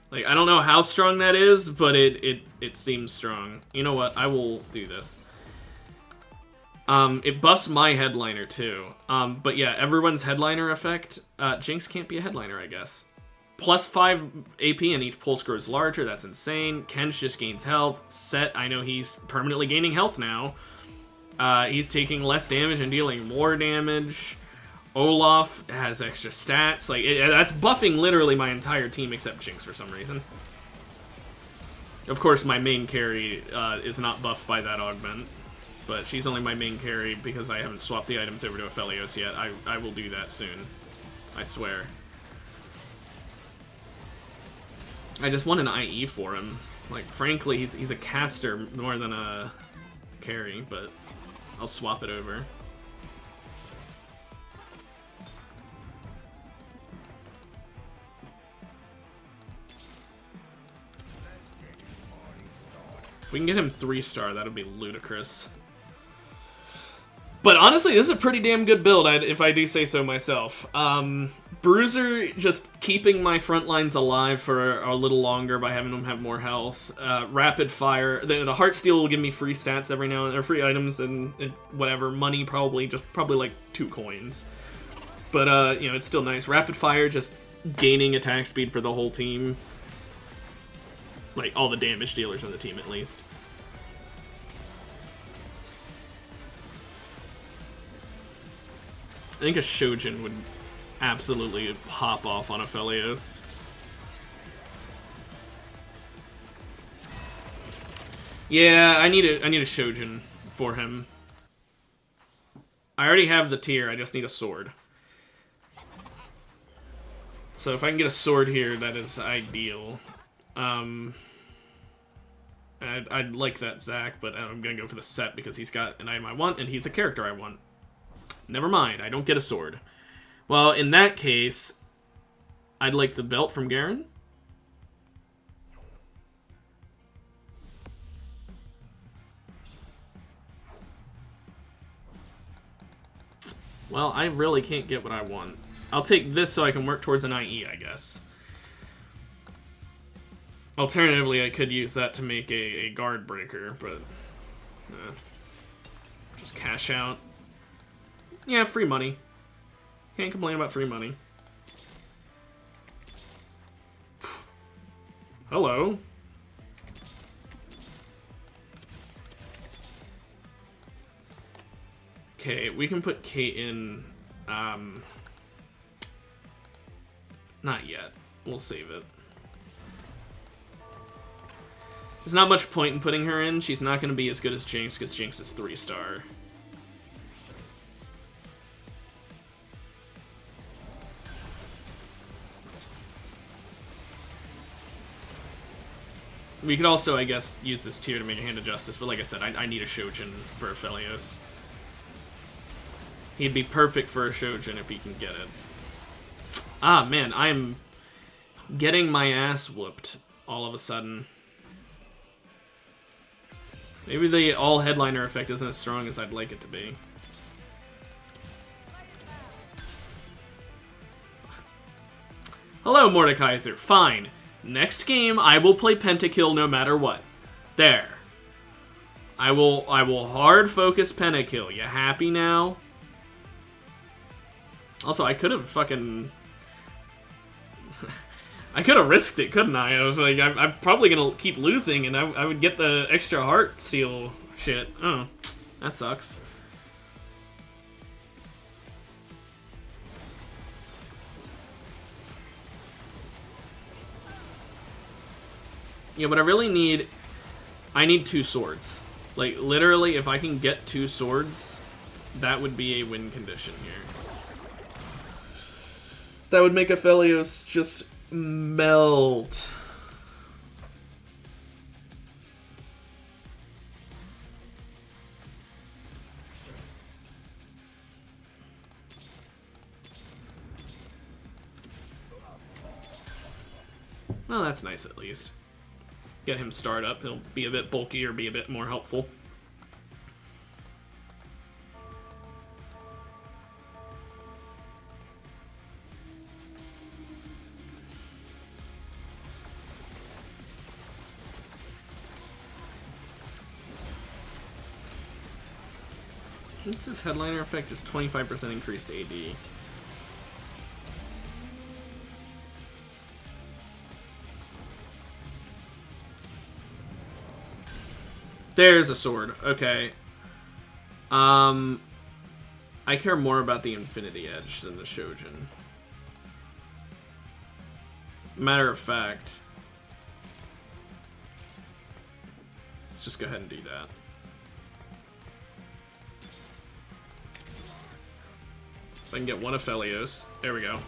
[SPEAKER 1] Like, I don't know how strong that is, but it seems strong. You know what? I will do this. It buffs my headliner too. But yeah, everyone's headliner effect. Jinx can't be a headliner, I guess. Plus 5 AP and each pulse grows larger. That's insane. Kench just gains health. Set, I know he's permanently gaining health now. He's taking less damage and dealing more damage. Olaf has extra stats. Like, that's buffing literally my entire team except Jinx for some reason. Of course, my main carry is not buffed by that augment. But she's only my main carry because I haven't swapped the items over to Aphelios yet. I will do that soon. I swear. I just want an IE for him. Like, frankly, he's a caster more than a carry, but I'll swap it over. If we can get him 3-star, that'll be ludicrous. But honestly, this is a pretty damn good build, if I do say so myself. Bruiser, just keeping my front lines alive for a little longer by having them have more health. Rapid Fire. The Heartsteel will give me free stats every now and then, or free items and whatever. Money, probably like 2 coins. But, you know, it's still nice. Rapid Fire, just gaining attack speed for the whole team. Like, all the damage dealers on the team, at least. I think a Shojin would absolutely pop off on Aphelios. Yeah, I need a Shojin for him. I already have the tier, I just need a sword. So if I can get a sword here, that is ideal. I'd like that Zac, but I'm gonna go for the Set because he's got an item I want, and he's a character I want. Never mind, I don't get a sword. Well, in that case, I'd like the belt from Garen. Well, I really can't get what I want. I'll take this so I can work towards an IE, I guess. Alternatively, I could use that to make a guard breaker, but just cash out. Yeah, free money. Can't complain about free money. Hello. Okay, we can put Kate in. Not yet. We'll save it. There's not much point in putting her in. She's not going to be as good as Jinx because Jinx is 3-star. We could also, I guess, use this tier to make a Hand of Justice, but like I said, I need a Shojin for Aphelios. He'd be perfect for a Shojin if he can get it. Ah, man, I'm getting my ass whooped all of a sudden. Maybe the all-headliner effect isn't as strong as I'd like it to be. Hello, Mordekaiser. Fine. Next game, I will play Pentakill no matter what. There. I will hard focus Pentakill. You happy now? Also, I could have fucking... I could have risked it, couldn't I? I was like, I'm probably gonna keep losing, and I would get the extra heart seal shit. Oh, that sucks. Yeah, but I really need... I need 2 swords. Like, literally, if I can get 2 swords, that would be a win condition here. That would make Aphelios just melt. Well, that's nice at least. Get him start up. He'll be a bit bulkier, be a bit more helpful. What's his headliner effect? Is 25% increased AD. There's a sword. Okay. I care more about the Infinity Edge than the Shojin. Matter of fact, let's just go ahead and do that. If I can get one Aphelios. There we go.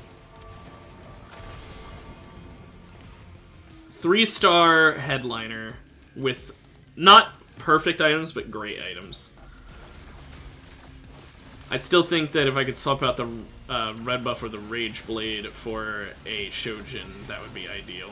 [SPEAKER 1] 3-star headliner with not perfect items, but great items. I still think that if I could swap out the red buff or the Rage Blade for a Shojin, that would be ideal.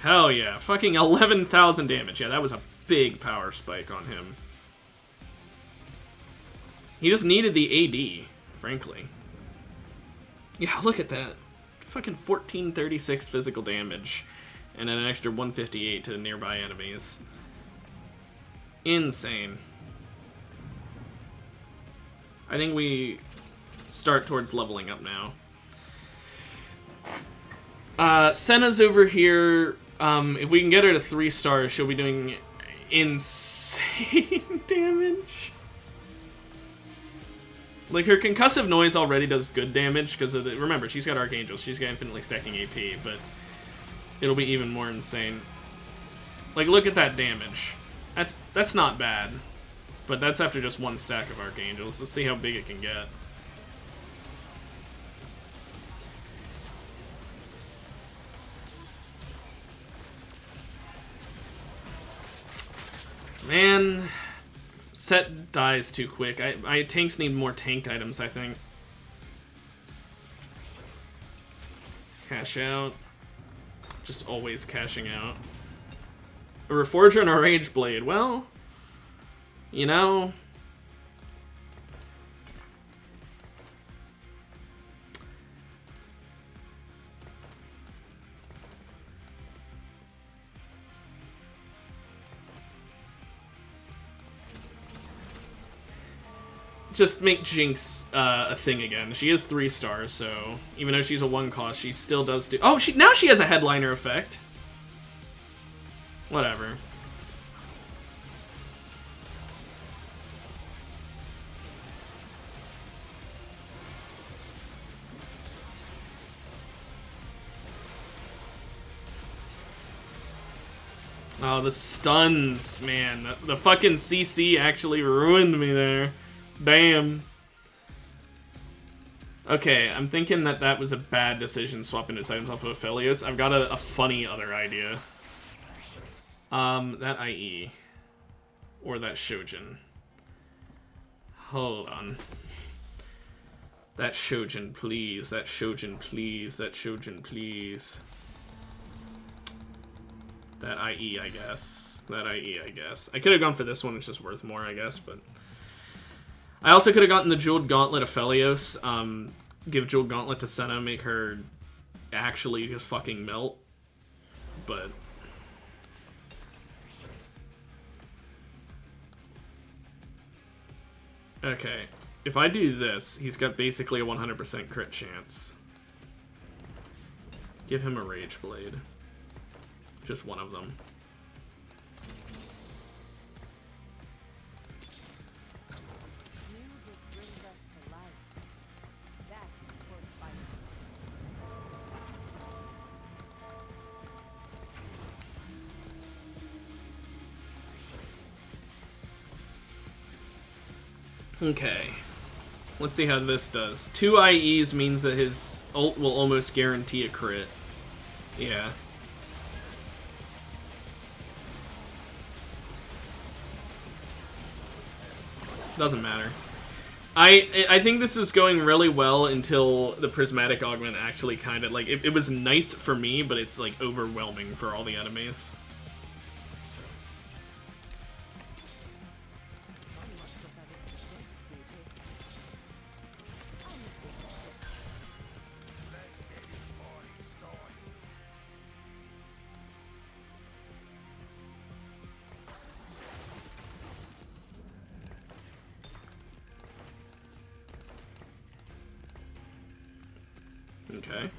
[SPEAKER 1] Hell yeah. Fucking 11,000 damage. Yeah, that was a big power spike on him. He just needed the AD, frankly. Yeah, look at that. Fucking 1436 physical damage. And then an extra 158 to the nearby enemies. Insane. I think we start towards leveling up now. Senna's over here. If we can get her to 3 stars, she'll be doing insane damage. Like, her concussive noise already does good damage, because of the... Remember, she's got Archangel, she's got infinitely stacking AP, but it'll be even more insane. Like, look at that damage. That's not bad. But that's after just 1 stack of Archangels. Let's see how big it can get. Man... Set dies too quick. Tanks need more tank items, I think. Cash out. Just always cashing out. A Reforger and a Rage Blade. Well, you know... Just make Jinx a thing again. She is 3 stars, so even though she's a 1 cost, she still does do... Oh, now she has a headliner effect. Whatever. Oh, the stuns, man. The fucking CC actually ruined me there. Damn. Okay, I'm thinking that was a bad decision swapping his items off of Aphelios. I've got a funny other idea. That IE. Or that Shojin. Hold on. That Shojin, please. That Shojin, please. That Shojin, please. That IE, I guess. That IE, I guess. I could have gone for this one, it's just worth more, I guess, but... I also could have gotten the Jeweled Gauntlet of Aphelios. Give Jeweled Gauntlet to Senna, make her actually just fucking melt. But... Okay. If I do this, he's got basically a 100% crit chance. Give him a Rage Blade. Just one of them.
[SPEAKER 2] Music brings us to life. That's worth fighting.
[SPEAKER 1] Okay. Let's see how this does. 2 IEs means that his ult will almost guarantee a crit. Yeah. Doesn't matter. I think this is going really well until the Prismatic Augment actually kind of, like, it was nice for me, but it's, like, overwhelming for all the enemies. Okay.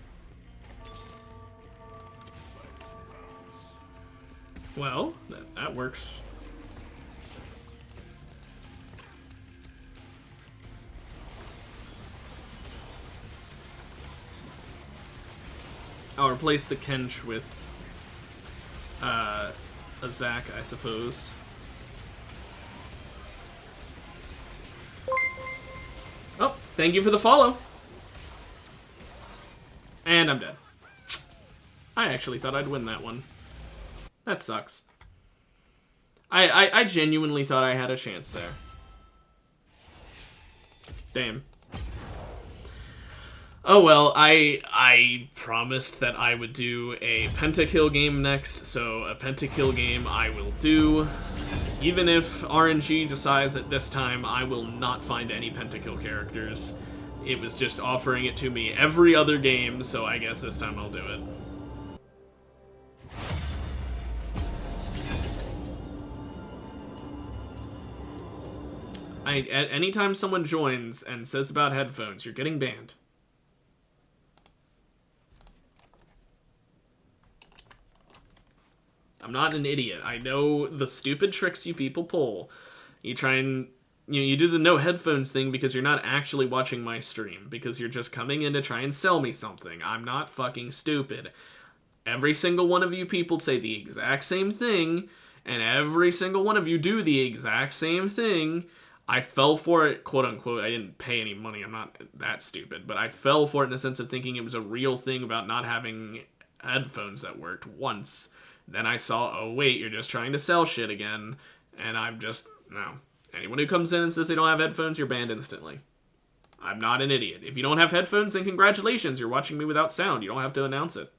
[SPEAKER 1] Well, that works. I'll replace the Kench with a Zac, I suppose. Oh, thank you for the follow. And I'm dead. I actually thought I'd win that one. That sucks. I genuinely thought I had a chance there. Damn. Oh well, I promised that I would do a pentakill game next, so a pentakill game I will do. Even if RNG decides that this time I will not find any pentakill characters. It was just offering it to me every other game, so I guess this time I'll do it. Anytime someone joins and says about headphones, you're getting banned. I'm not an idiot. I know the stupid tricks you people pull. You try and... You do the no headphones thing because you're not actually watching my stream. Because you're just coming in to try and sell me something. I'm not fucking stupid. Every single one of you people say the exact same thing. And every single one of you do the exact same thing. I fell for it, quote unquote. I didn't pay any money. I'm not that stupid. But I fell for it in the sense of thinking it was a real thing about not having headphones that worked once. Then I saw, oh wait, you're just trying to sell shit again. And I'm just, no. Anyone who comes in and says they don't have headphones, you're banned instantly. I'm not an idiot. If you don't have headphones, then congratulations, you're watching me without sound. You don't have to announce it.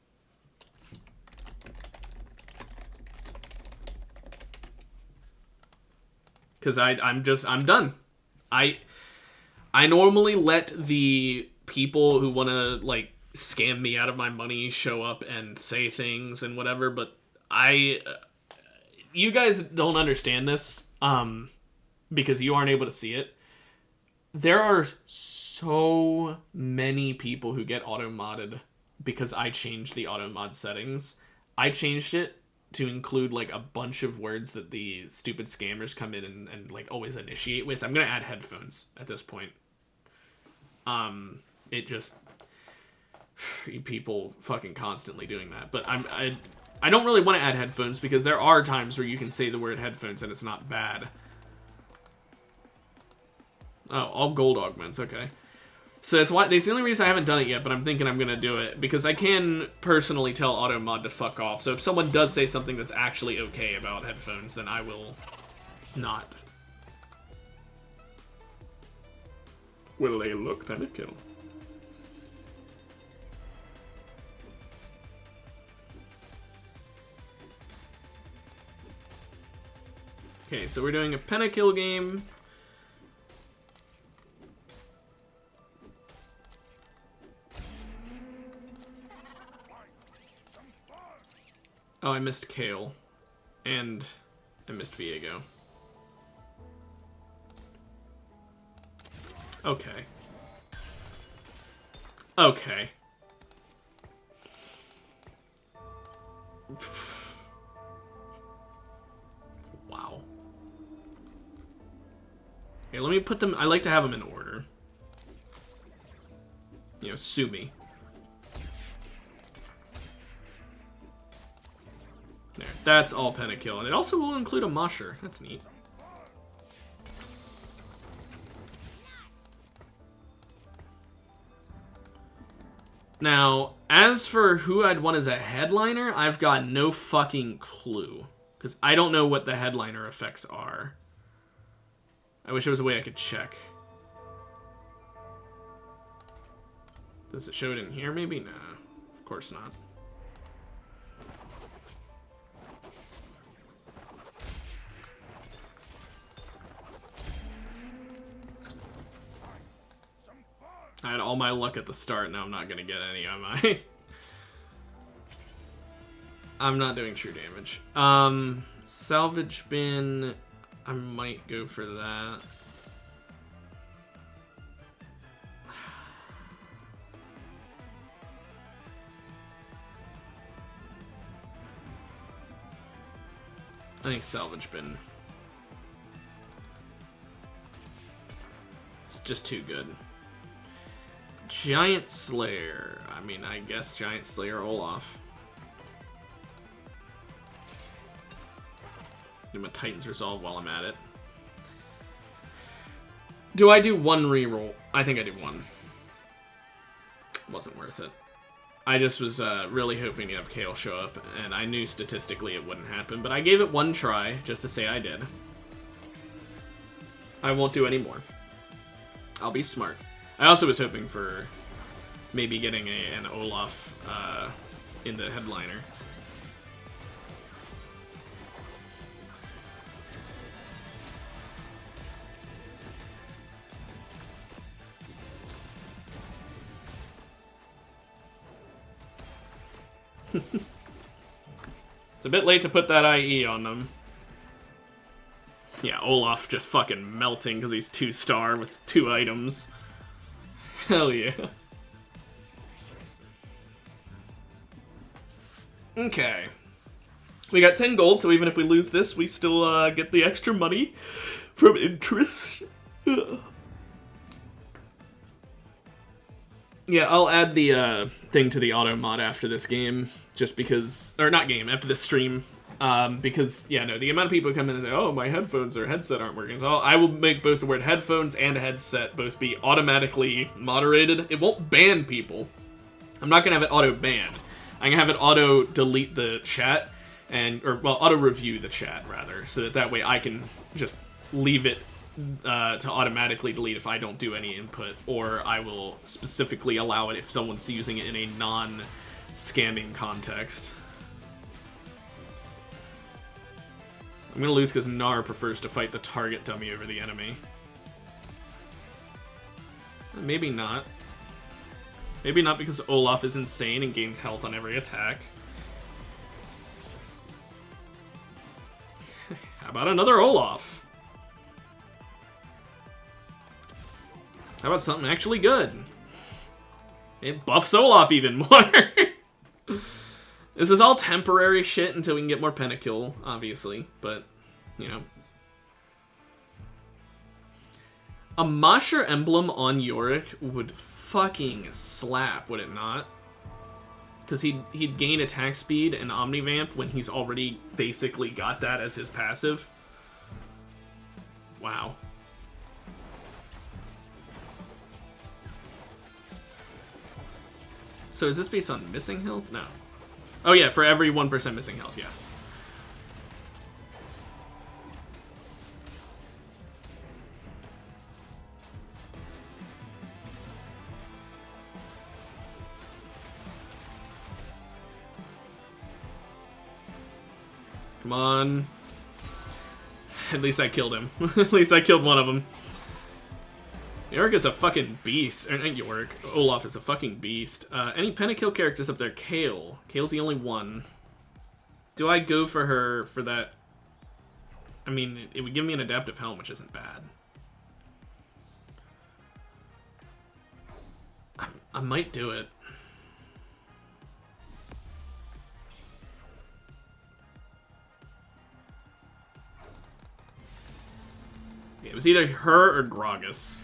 [SPEAKER 1] Because I'm done. I normally let the people who want to, like, scam me out of my money show up and say things and whatever, but you guys don't understand this, because you aren't able to see it. There are so many people who get auto-modded because I changed the auto-mod settings. I changed it to include, like, a bunch of words that the stupid scammers come in and like, always initiate with. I'm gonna add headphones at this point. It just... people fucking constantly doing that. But I don't really want to add headphones because there are times where you can say the word headphones and it's not bad. Oh, all gold augments, okay. So that's the only reason I haven't done it yet, but I'm thinking I'm going to do it. Because I can personally tell AutoMod to fuck off. So if someone does say something that's actually okay about headphones, then I will not. Will they look panic-kill? Okay, so we're doing a pentakill game. Oh, I missed Kale. And I missed Viego. Okay. Okay. Wow. Okay, let me put them... I like to have them in order. You know, sue me. There, that's all pentakill. And it also will include a mosher. That's neat. Now, as for who I'd want as a headliner, I've got no fucking clue. Because I don't know what the headliner effects are. I wish there was a way I could check. Does it show it in here, maybe? Nah, of course not. I had all my luck at the start, now I'm not gonna get any, am I? I'm not doing true damage. Salvage bin, I might go for that. I think salvage bin. It's just too good. Giant Slayer. I mean, I guess Giant Slayer Olaf. Do my Titan's Resolve while I'm at it. Do I do one reroll? I think I do one. Wasn't worth it. I just was really hoping to have Kale show up, and I knew statistically it wouldn't happen, but I gave it one try just to say I did. I won't do any more. I'll be smart. I also was hoping for maybe getting an Olaf in the headliner. It's a bit late to put that IE on them. Yeah, Olaf just fucking melting because he's 2-star with 2 items. Hell yeah. Okay. We got 10 gold, so even if we lose this, we still get the extra money from interest. Yeah, I'll add the thing to the auto mod after this game, just because, or not game, after this stream, because, yeah, no, the amount of people come in and say, oh, my headphones or headset aren't working, so I will make both the word headphones and headset both be automatically moderated. It won't ban people. I'm not going to have it auto-ban. I'm going to have it auto-delete the chat, or auto-review the chat, rather, so that way I can just leave it to automatically delete if I don't do any input, or I will specifically allow it if someone's using it in a non-scamming context. I'm gonna lose because Gnar prefers to fight the target dummy over the enemy. Maybe not. Maybe not because Olaf is insane and gains health on every attack. How about another Olaf? How about something actually good? It buffs Olaf even more. This is all temporary shit until we can get more Pentakill, obviously, but, you know. A Masher emblem on Yorick would fucking slap, would it not? Because he'd gain attack speed and Omnivamp when he's already basically got that as his passive. Wow. So is this based on missing health? No. Oh yeah, for every 1% missing health, yeah. Come on. At least I killed him. At least I killed one of them. Yorick is a fucking beast. Or not Yorick. Olaf is a fucking beast. Any Pentakill characters up there? Kale. Kale's the only one. Do I go for her for that? I mean, it would give me an adaptive helm, which isn't bad. I might do it. Yeah, it was either her or Gragas.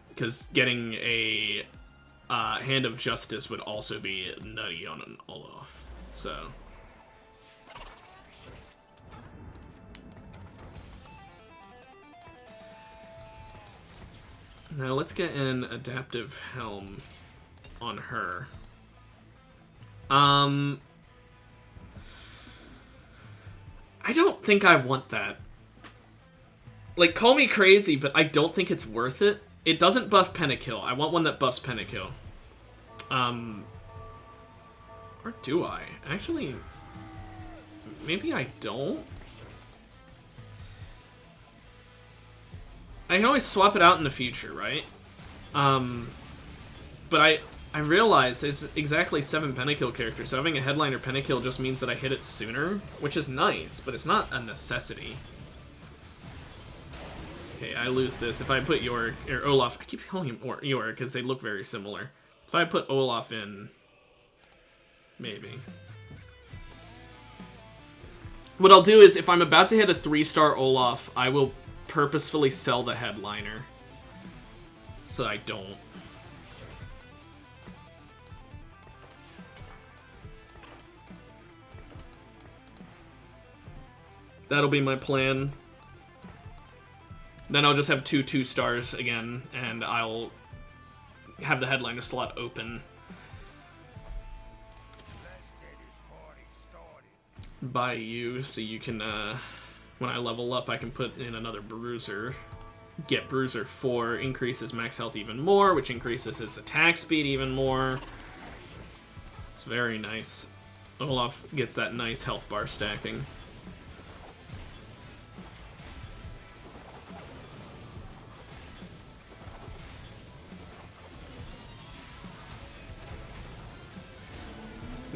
[SPEAKER 1] Because getting a Hand of Justice would also be nutty on an Olaf. So. Now let's get an adaptive helm on her. I don't think I want that. Like, call me crazy, but I don't think it's worth it. It doesn't buff Pentakill. I want one that buffs Pentakill. Or do I? Actually, maybe I don't. I can always swap it out in the future, right? But I realize there's exactly 7 Pentakill characters, so having a headliner Pentakill just means that I hit it sooner, which is nice, but it's not a necessity. Okay, I lose this. If I put Yorick, or Olaf, I keep calling him Yorick because they look very similar. If I put Olaf in, maybe. What I'll do is, if I'm about to hit a 3-star Olaf, I will purposefully sell the headliner. So I don't. That'll be my plan. Then I'll just have 2 2-stars again, and I'll have the headliner slot open. By you, so you can, when I level up, I can put in another Bruiser. Get Bruiser 4, increases max health even more, which increases his attack speed even more. It's very nice. Olaf gets that nice health bar stacking.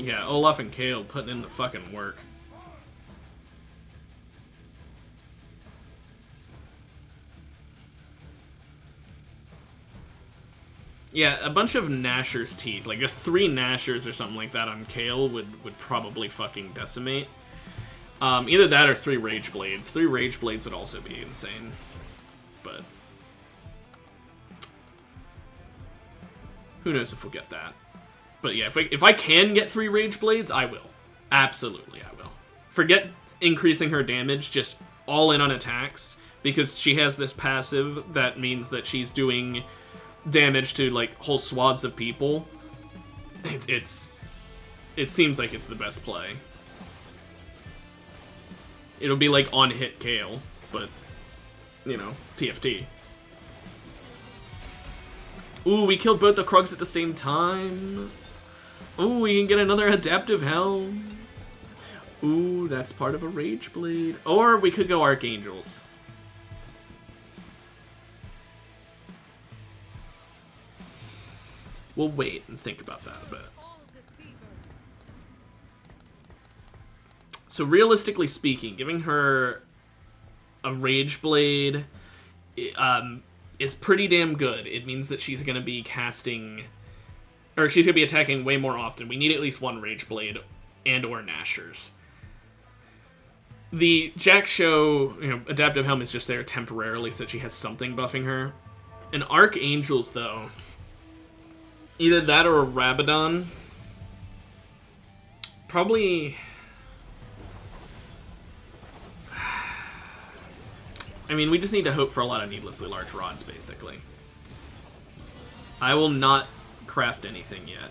[SPEAKER 1] Yeah, Olaf and Kale putting in the fucking work. Yeah, a bunch of Nashor's Teeth, like just 3 Nashors or something like that on Kale would probably fucking decimate. Either that or 3 Rage Blades. 3 Rage Blades would also be insane. But who knows if we'll get that. But yeah, if I can get 3 Rage Blades, I will. Absolutely, I will. Forget increasing her damage, just all in on attacks, because she has this passive that means that she's doing damage to, like, whole swaths of people. It seems like it's the best play. It'll be like on-hit Kale, but, you know, TFT. Ooh, we killed both the Krugs at the same time. Ooh, we can get another adaptive helm. Ooh, that's part of a Rage Blade. Or we could go Archangels. We'll wait and think about that a bit. So realistically speaking, giving her a Rage Blade is pretty damn good. It means that she's going to be casting... Or she's going to be attacking way more often. We need at least one Rage Blade and or Nashers. The Jack Show, Adaptive Helm is just there temporarily so that she has something buffing her. And Archangels, though, either that or a Rabadon. Probably... I mean, we just need to hope for a lot of needlessly large rods, basically. I will not craft anything yet.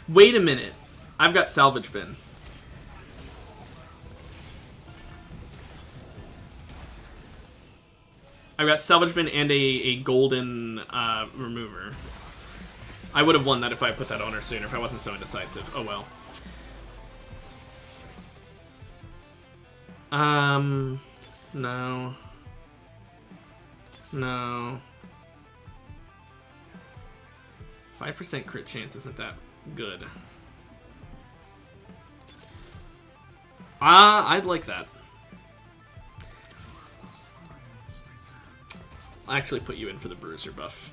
[SPEAKER 1] Wait a minute. I've got Salvage Bin. I've got Salvage Bin and a golden remover. I would have won that if I put that on her sooner, if I wasn't so indecisive. Oh well. No. No. 5% crit chance isn't that good. I'd like that. I'll actually put you in for the Bruiser buff.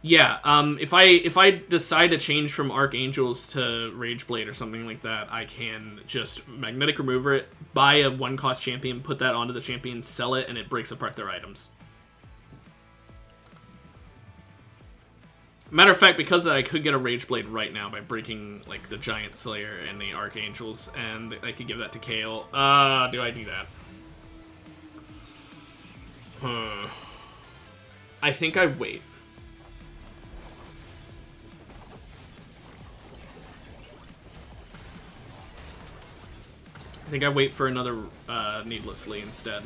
[SPEAKER 1] Yeah, if I decide to change from Archangels to Rage Blade or something like that, I can just Magnetic Remover it, buy a 1-cost champion, put that onto the champion, sell it, and it breaks apart their items. Matter of fact, because of that, I could get a Rage Blade right now by breaking like the Giant Slayer and the Archangels, and I could give that to Kale. Do I do that? I think I wait. I think I wait for another Needlessly instead.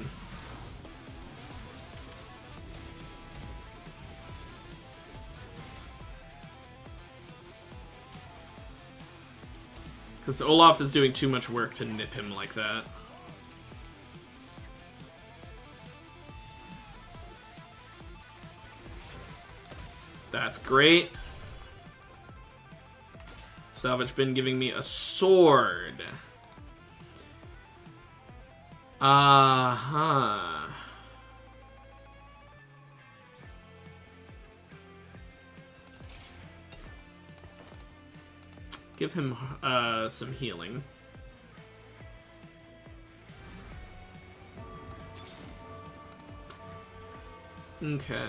[SPEAKER 1] Because Olaf is doing too much work to nip him like that. That's great. Salvage Bin giving me a sword. Uh-huh. Give him some healing. Okay.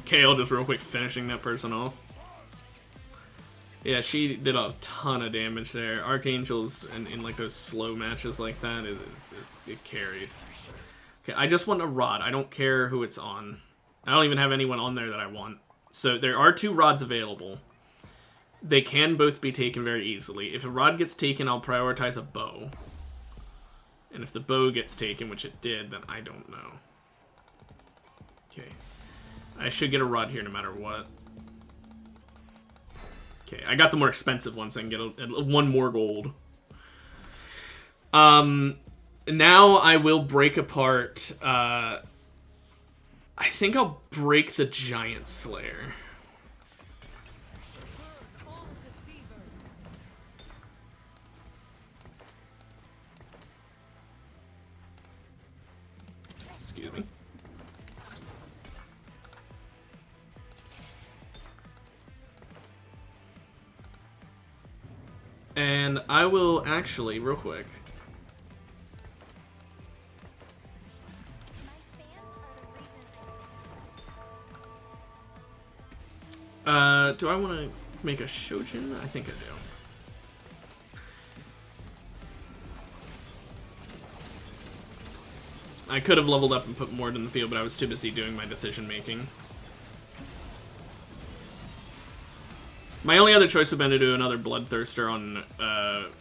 [SPEAKER 1] Kale just real quick finishing that person off. Yeah, she did a ton of damage there. Archangels in like those slow matches like that, it carries. Okay, I just want a rod. I don't care who it's on. I don't even have anyone on there that I want. So there are 2 rods available. They can both be taken very easily. If a rod gets taken, I'll prioritize a bow. And if the bow gets taken, which it did, then I don't know. Okay. I should get a rod here no matter what. Okay, I got the more expensive one so I can get 1 more gold. Now I will break apart... I think I'll break the Giant Slayer. Excuse me. And I will actually, real quick. Do I want to make a Shojin? I think I I could have leveled up and put Mord in the field, but I was too busy doing my decision making. My only other choice would have been to do another Bloodthirster on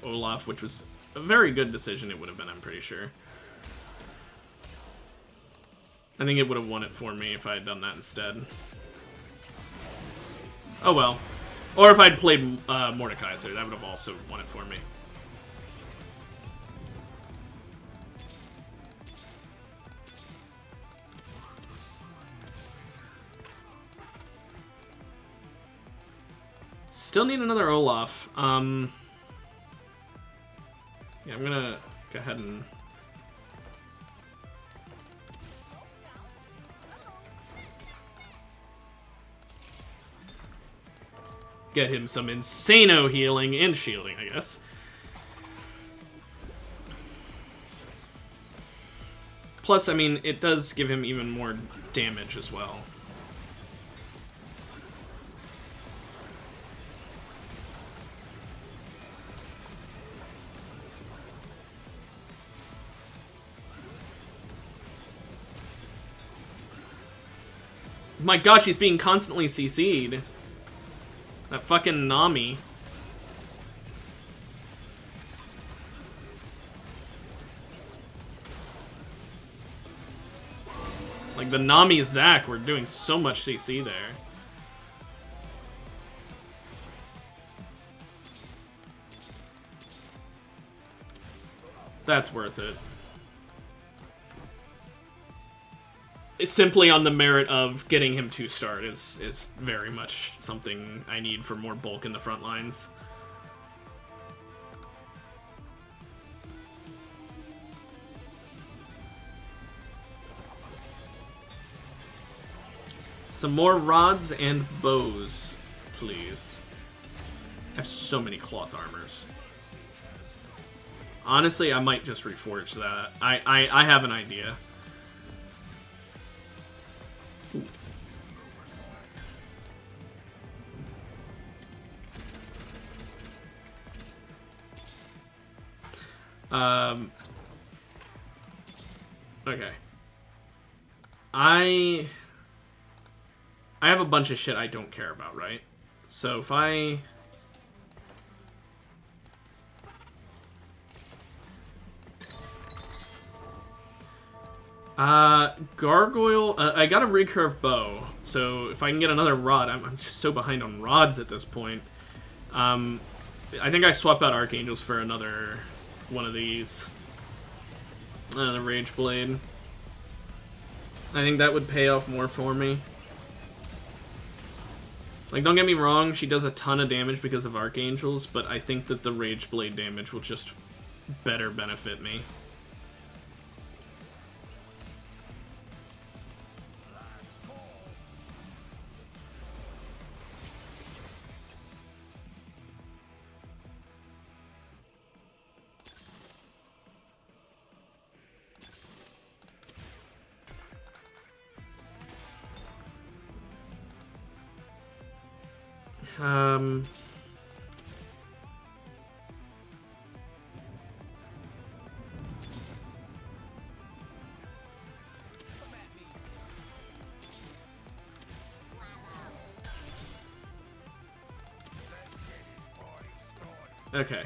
[SPEAKER 1] Olaf, which was a very good decision. It would have been, I'm pretty sure. I think it would have won it for me if I had done that instead. Oh well. Or if I'd played Mordekaiser, that would have also won it for me. Still need another Olaf. Yeah, I'm gonna go ahead and... get him some insano healing and shielding, I guess. Plus, I mean, it does give him even more damage as well. My gosh, he's being constantly CC'd. That fucking Nami. Like, the Nami Zac were doing so much CC there. That's worth it. It's simply on the merit of getting him to start is very much something I need for more bulk in the front lines. Some more rods and bows, please. I have so many cloth armors. Honestly, I might just reforge that. I have an idea. Okay. I have a bunch of shit I don't care about, right? So if I... Gargoyle... I got a recurve bow, so if I can get another rod... I'm just so behind on rods at this point. I think I swap out Archangels for another one of these. The Rage Blade. I think that would pay off more for me. Like, don't get me wrong, she does a ton of damage because of Archangels, but I think that the Rage Blade damage will just better benefit me. Okay.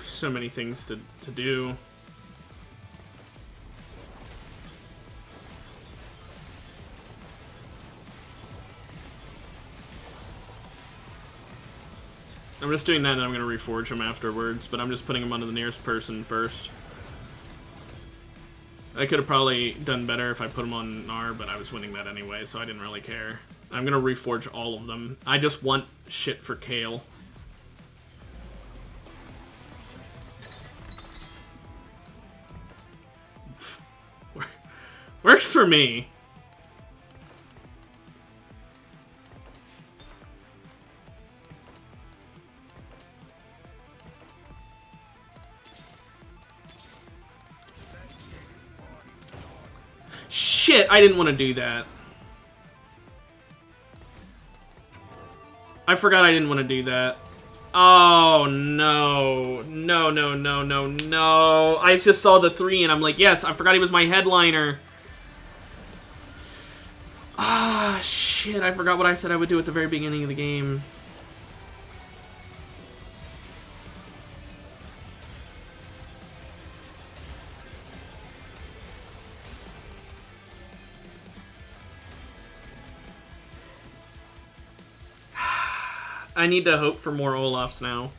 [SPEAKER 1] So many things to do. I'm just doing that and I'm going to reforge them afterwards, but I'm just putting them onto the nearest person first. I could have probably done better if I put them on Gnar, but I was winning that anyway, so I didn't really care. I'm going to reforge all of them. I just want shit for Kale. Works for me. shit! I didn't want to do that. I forgot I didn't want to do that. Oh, no. No, no, no, no, no. I just saw the 3 and I'm like, yes, I forgot he was my headliner. Ah, shit. I forgot what I said I would do at the very beginning of the game. I need to hope for more Olafs now.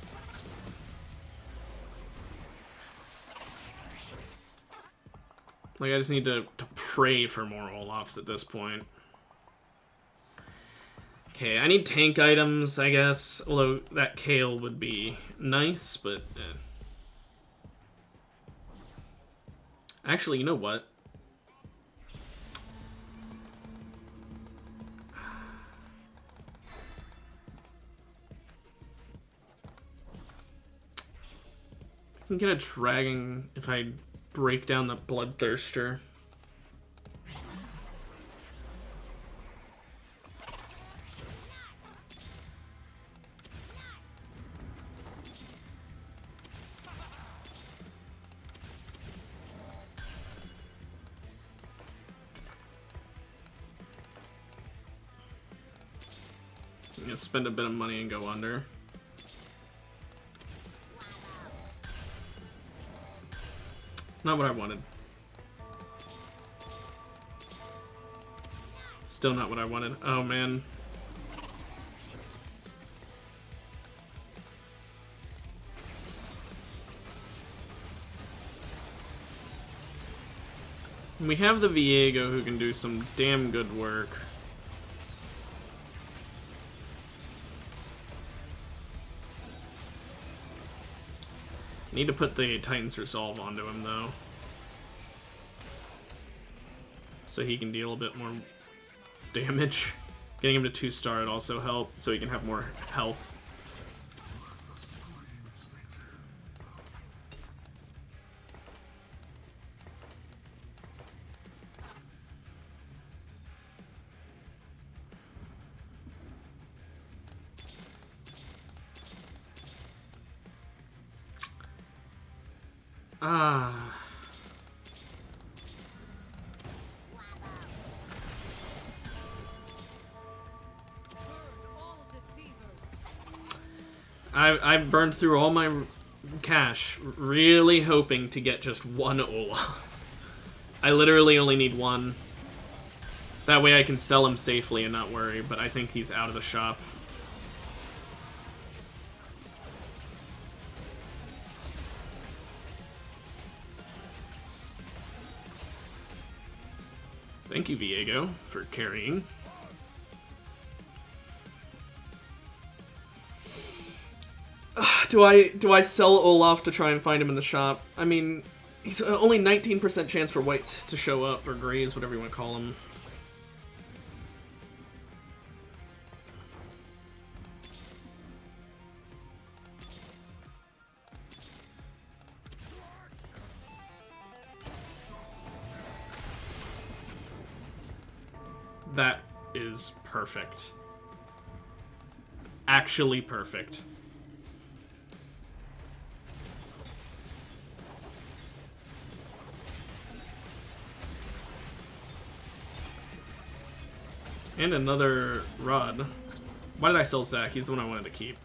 [SPEAKER 1] Like, I just need to pray for more Olafs at this point. Okay, I need tank items, I guess. Although, that Kale would be nice, but... Actually, you know what? I can get a dragon if I break down the Bloodthirster. I'm gonna spend a bit of money and go under. Not what I wanted. Still not what I wanted. Oh, man. We have the Viego who can do some damn good work. Need to put the Titan's Resolve onto him, though. So he can deal a bit more damage. Getting him to 2-star would also help, so he can have more health. Ah. I've burned through all my cash, really hoping to get just one Olaf. I literally only need one. That way I can sell him safely and not worry, but I think he's out of the shop. Thank you, Viego, for carrying. Do I sell Olaf to try and find him in the shop? I mean, he's only 19% chance for whites to show up, or grays, whatever you want to call them. That is perfect. Actually perfect. And another rod. Why did I sell Zach? He's the one I wanted to keep.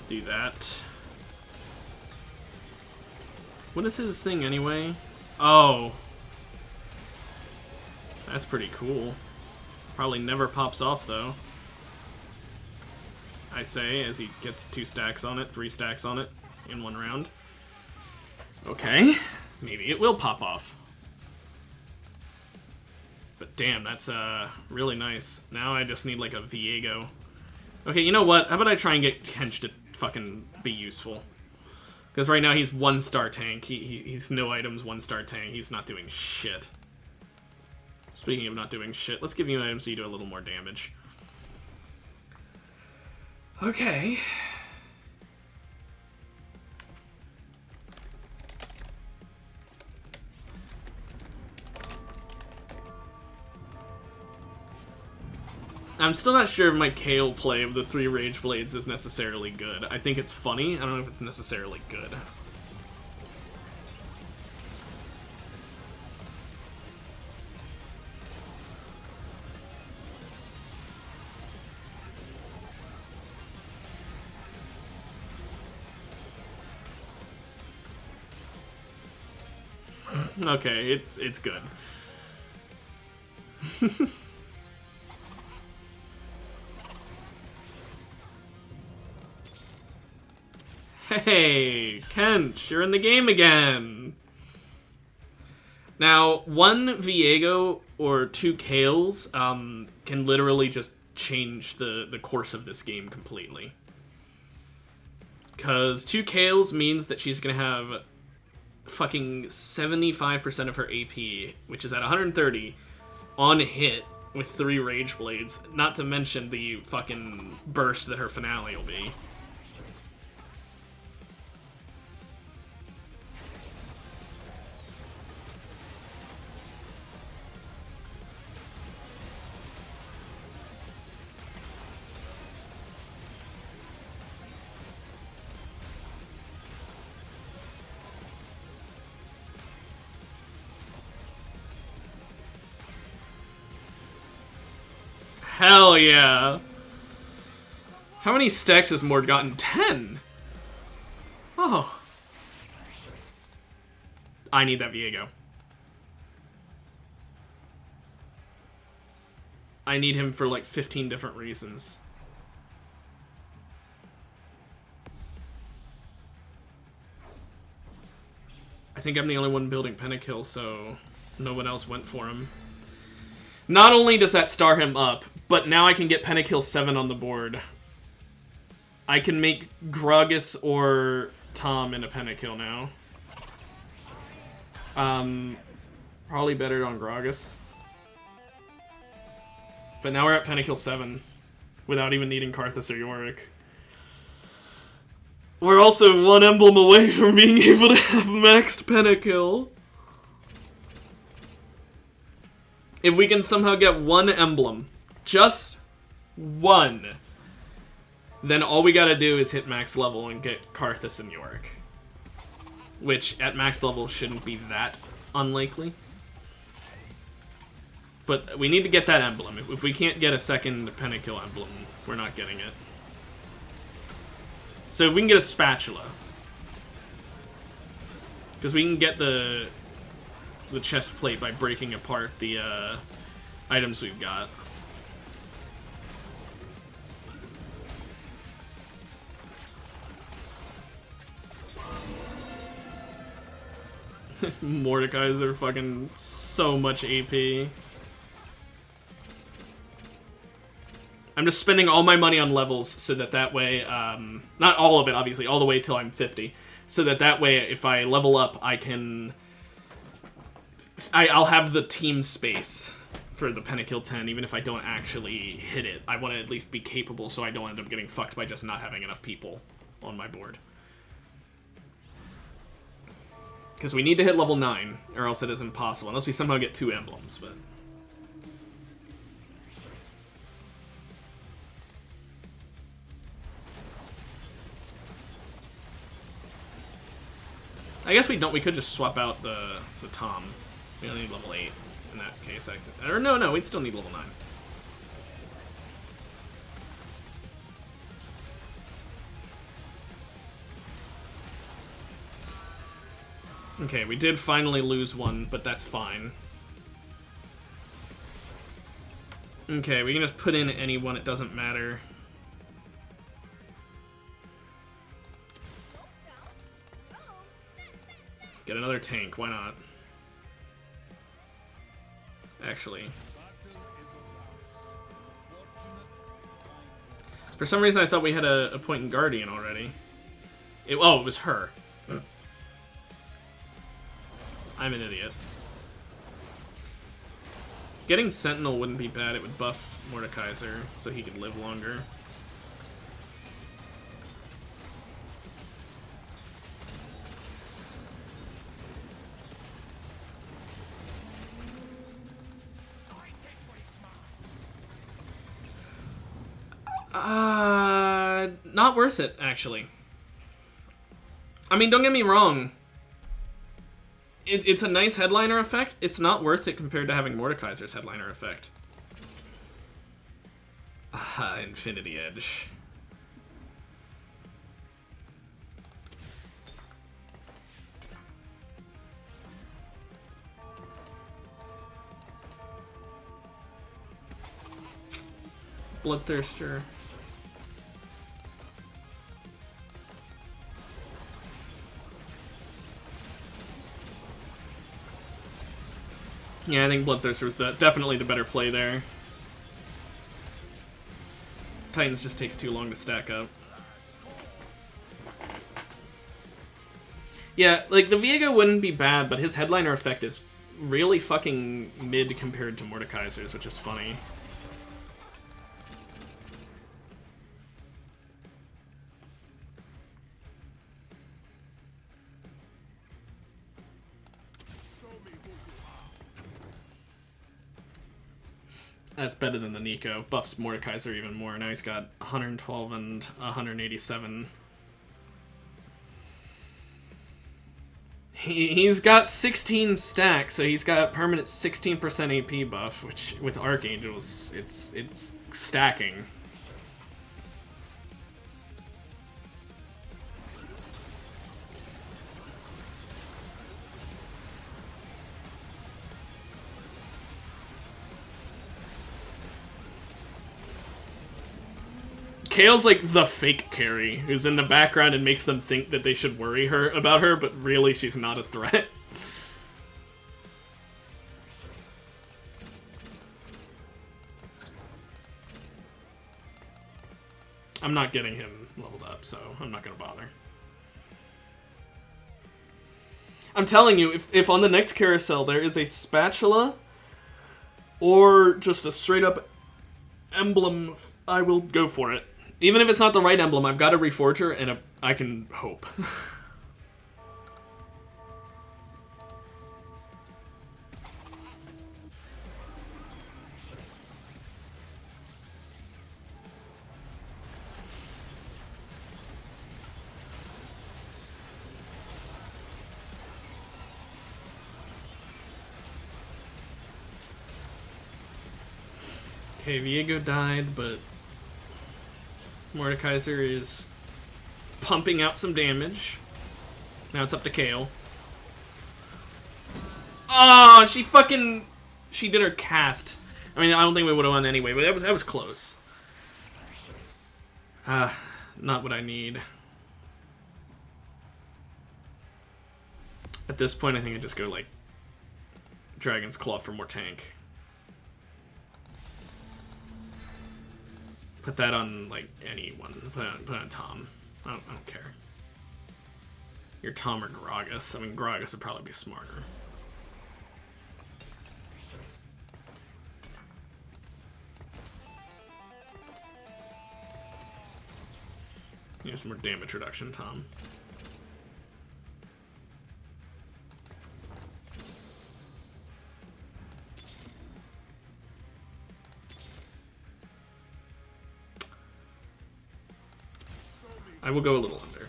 [SPEAKER 1] Do that. What is his thing anyway? Oh. That's pretty cool. Probably never pops off though. I say, as he gets 2 stacks on it, 3 stacks on it in 1 round. Okay, maybe it will pop off. But damn, that's really nice. Now I just need like a Viego. Okay, you know what? How about I try and get Kench to fucking be useful? Because right now he's 1-star tank. He's no items, 1-star tank. He's not doing shit. Speaking of not doing shit, let's give you an item so you do a little more damage. Okay. I'm still not sure if my Kale play of the 3 Rage Blades is necessarily good. I think it's funny. I don't know if it's necessarily good. Okay, it's good. Hey, Kench, you're in the game again! Now, 1 Viego or 2 Kales can literally just change the course of this game completely. Because 2 Kales means that she's gonna have fucking 75% of her AP, which is at 130, on hit with 3 Rage Blades, not to mention the fucking burst that her finale will be. Hell yeah. How many stacks has Mord gotten? 10? Oh. I need that Viego. I need him for like 15 different reasons. I think I'm the only one building Pentakill, so no one else went for him. Not only does that star him up, but now I can get Pentakill 7 on the board. I can make Gragas or Tom in a Pentakill now. Probably better on Gragas. But now we're at Pentakill 7, without even needing Karthus or Yorick. We're also 1 emblem away from being able to have maxed Pentakill. If we can somehow get 1 emblem, just 1, then all we gotta do is hit max level and get Karthus and Yorick. Which, at max level, shouldn't be that unlikely. But we need to get that emblem. If we can't get a second Pentakill emblem, we're not getting it. So if we can get a spatula. Because we can get the chest plate by breaking apart the items we've got. Mordekaiser fucking so much AP. I'm just spending all my money on levels so that way, not all of it obviously, all the way till I'm 50. So that way if I level up I can... I'll have the team space for the Pentakill 10, even if I don't actually hit it. I want to at least be capable so I don't end up getting fucked by just not having enough people on my board. Because we need to hit level 9, or else it is impossible, unless we somehow get 2 emblems, but... I guess we could just swap out the Tom. We only need level 8 in that case. Or no, we'd still need level 9. Okay, we did finally lose one, but that's fine. Okay, we can just put in anyone, it doesn't matter. Get another tank, why not? Actually. For some reason I thought we had a point in Guardian already. Oh, it was her. I'm an idiot. Getting Sentinel wouldn't be bad, it would buff Mordekaiser so he could live longer. Not worth it, actually. I mean, don't get me wrong. It's a nice headliner effect. It's not worth it compared to having Mordekaiser's headliner effect. Infinity Edge. Bloodthirster. Yeah, I think Bloodthirster was definitely the better play there. Titans just takes too long to stack up. Yeah, like, the Viego wouldn't be bad, but his headliner effect is really fucking mid compared to Mordekaiser's, which is funny. That's better than the Nico. Buffs Mordekaiser even more. Now he's got 112 and 187. He's got 16 stacks, so he's got permanent 16% AP buff, which with Archangels, it's stacking. Kale's like the fake carry, who's in the background and makes them think that they should worry about her, but really she's not a threat. I'm not getting him leveled up, so I'm not gonna bother. I'm telling you, if on the next carousel there is a spatula or just a straight up emblem, I will go for it. Even if it's not the right emblem, I've got a Reforger, and I can hope. Okay, Viego died, but Mordekaiser is pumping out some damage. Now it's up to Kale. Oh, she did her cast. I mean, I don't think we would have won anyway, but that was close. Not what I need. At this point, I think I just go like Dragon's Claw for more tank. Put that on, like, anyone. Put it on Tom. I don't care. You're Tom or Gragas. I mean, Gragas would probably be smarter. Here's more damage reduction, Tom. I will go a little under.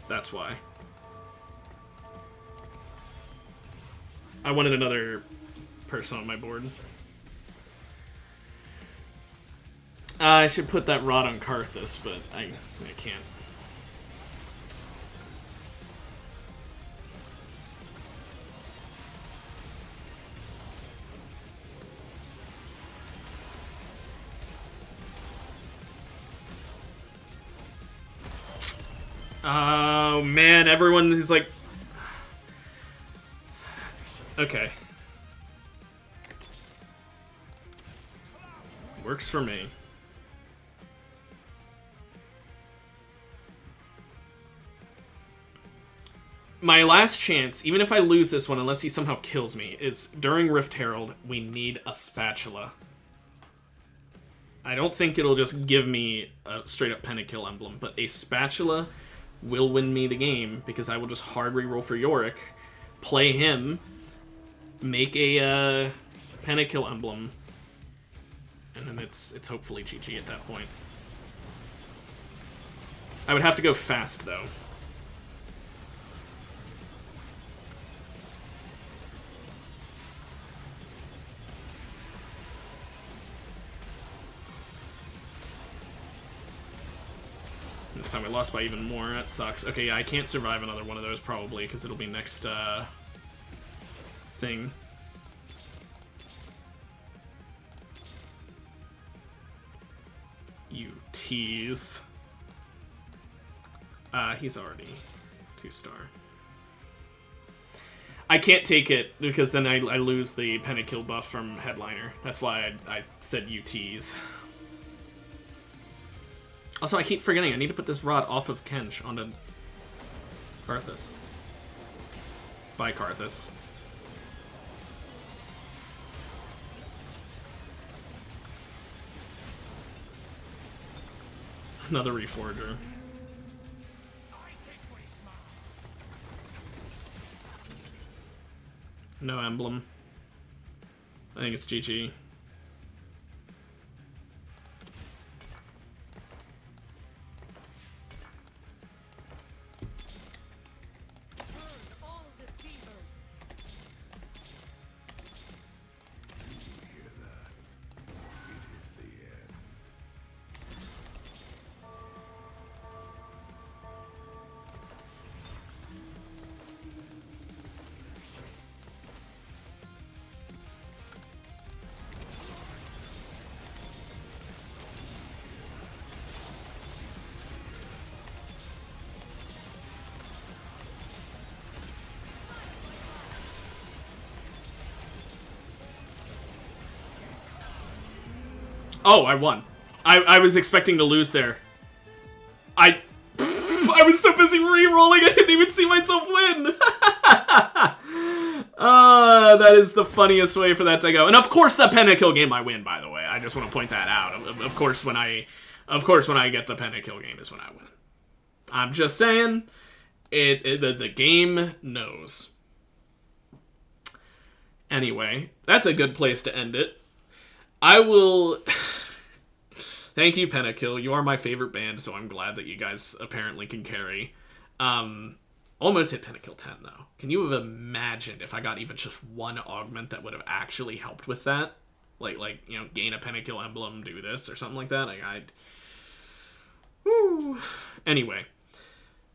[SPEAKER 1] That's why. I wanted another person on my board. I should put that rod on Karthus, but I can't. Oh man, everyone is like, Okay. Works for me. My last chance, even if I lose this one, unless he somehow kills me, is during Rift Herald, we need a spatula. I don't think it'll just give me a straight-up Pentakill emblem, but a spatula will win me the game, because I will just hard reroll for Yorick, play him, make a Pentakill emblem, and then it's hopefully GG at that point. I would have to go fast, though. This time we lost by even more. That sucks. Okay, yeah, I can't survive another one of those probably, because it'll be next thing. You tease. He's already 2-star. I can't take it, because then I lose the Pentakill buff from Headliner. That's why I said you tease. Also, I keep forgetting, I need to put this rod off of Kench onto Karthus. Bye, Karthus. Another Reforger. No emblem. I think it's GG. Oh, I won. I was expecting to lose there. I was so busy re-rolling, I didn't even see myself win. That is the funniest way for that to go. And of course, the Pentakill game I win. By the way, I just want to point that out. Of course, when I get the Pentakill game is when I win. I'm just saying, the game knows. Anyway, that's a good place to end it. I will... Thank you, Pentakill. You are my favorite band, so I'm glad that you guys apparently can carry. Almost hit Pentakill 10, though. Can you have imagined if I got even just one augment that would have actually helped with that? Like you know, gain a Pentakill emblem, do this, or something like that? Woo. Anyway.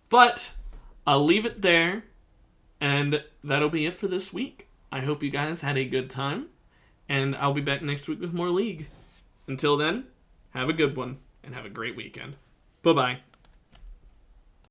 [SPEAKER 1] But, I'll leave it there, and that'll be it for this week. I hope you guys had a good time. And I'll be back next week with more League. Until then, have a good one, and have a great weekend. Bye-bye.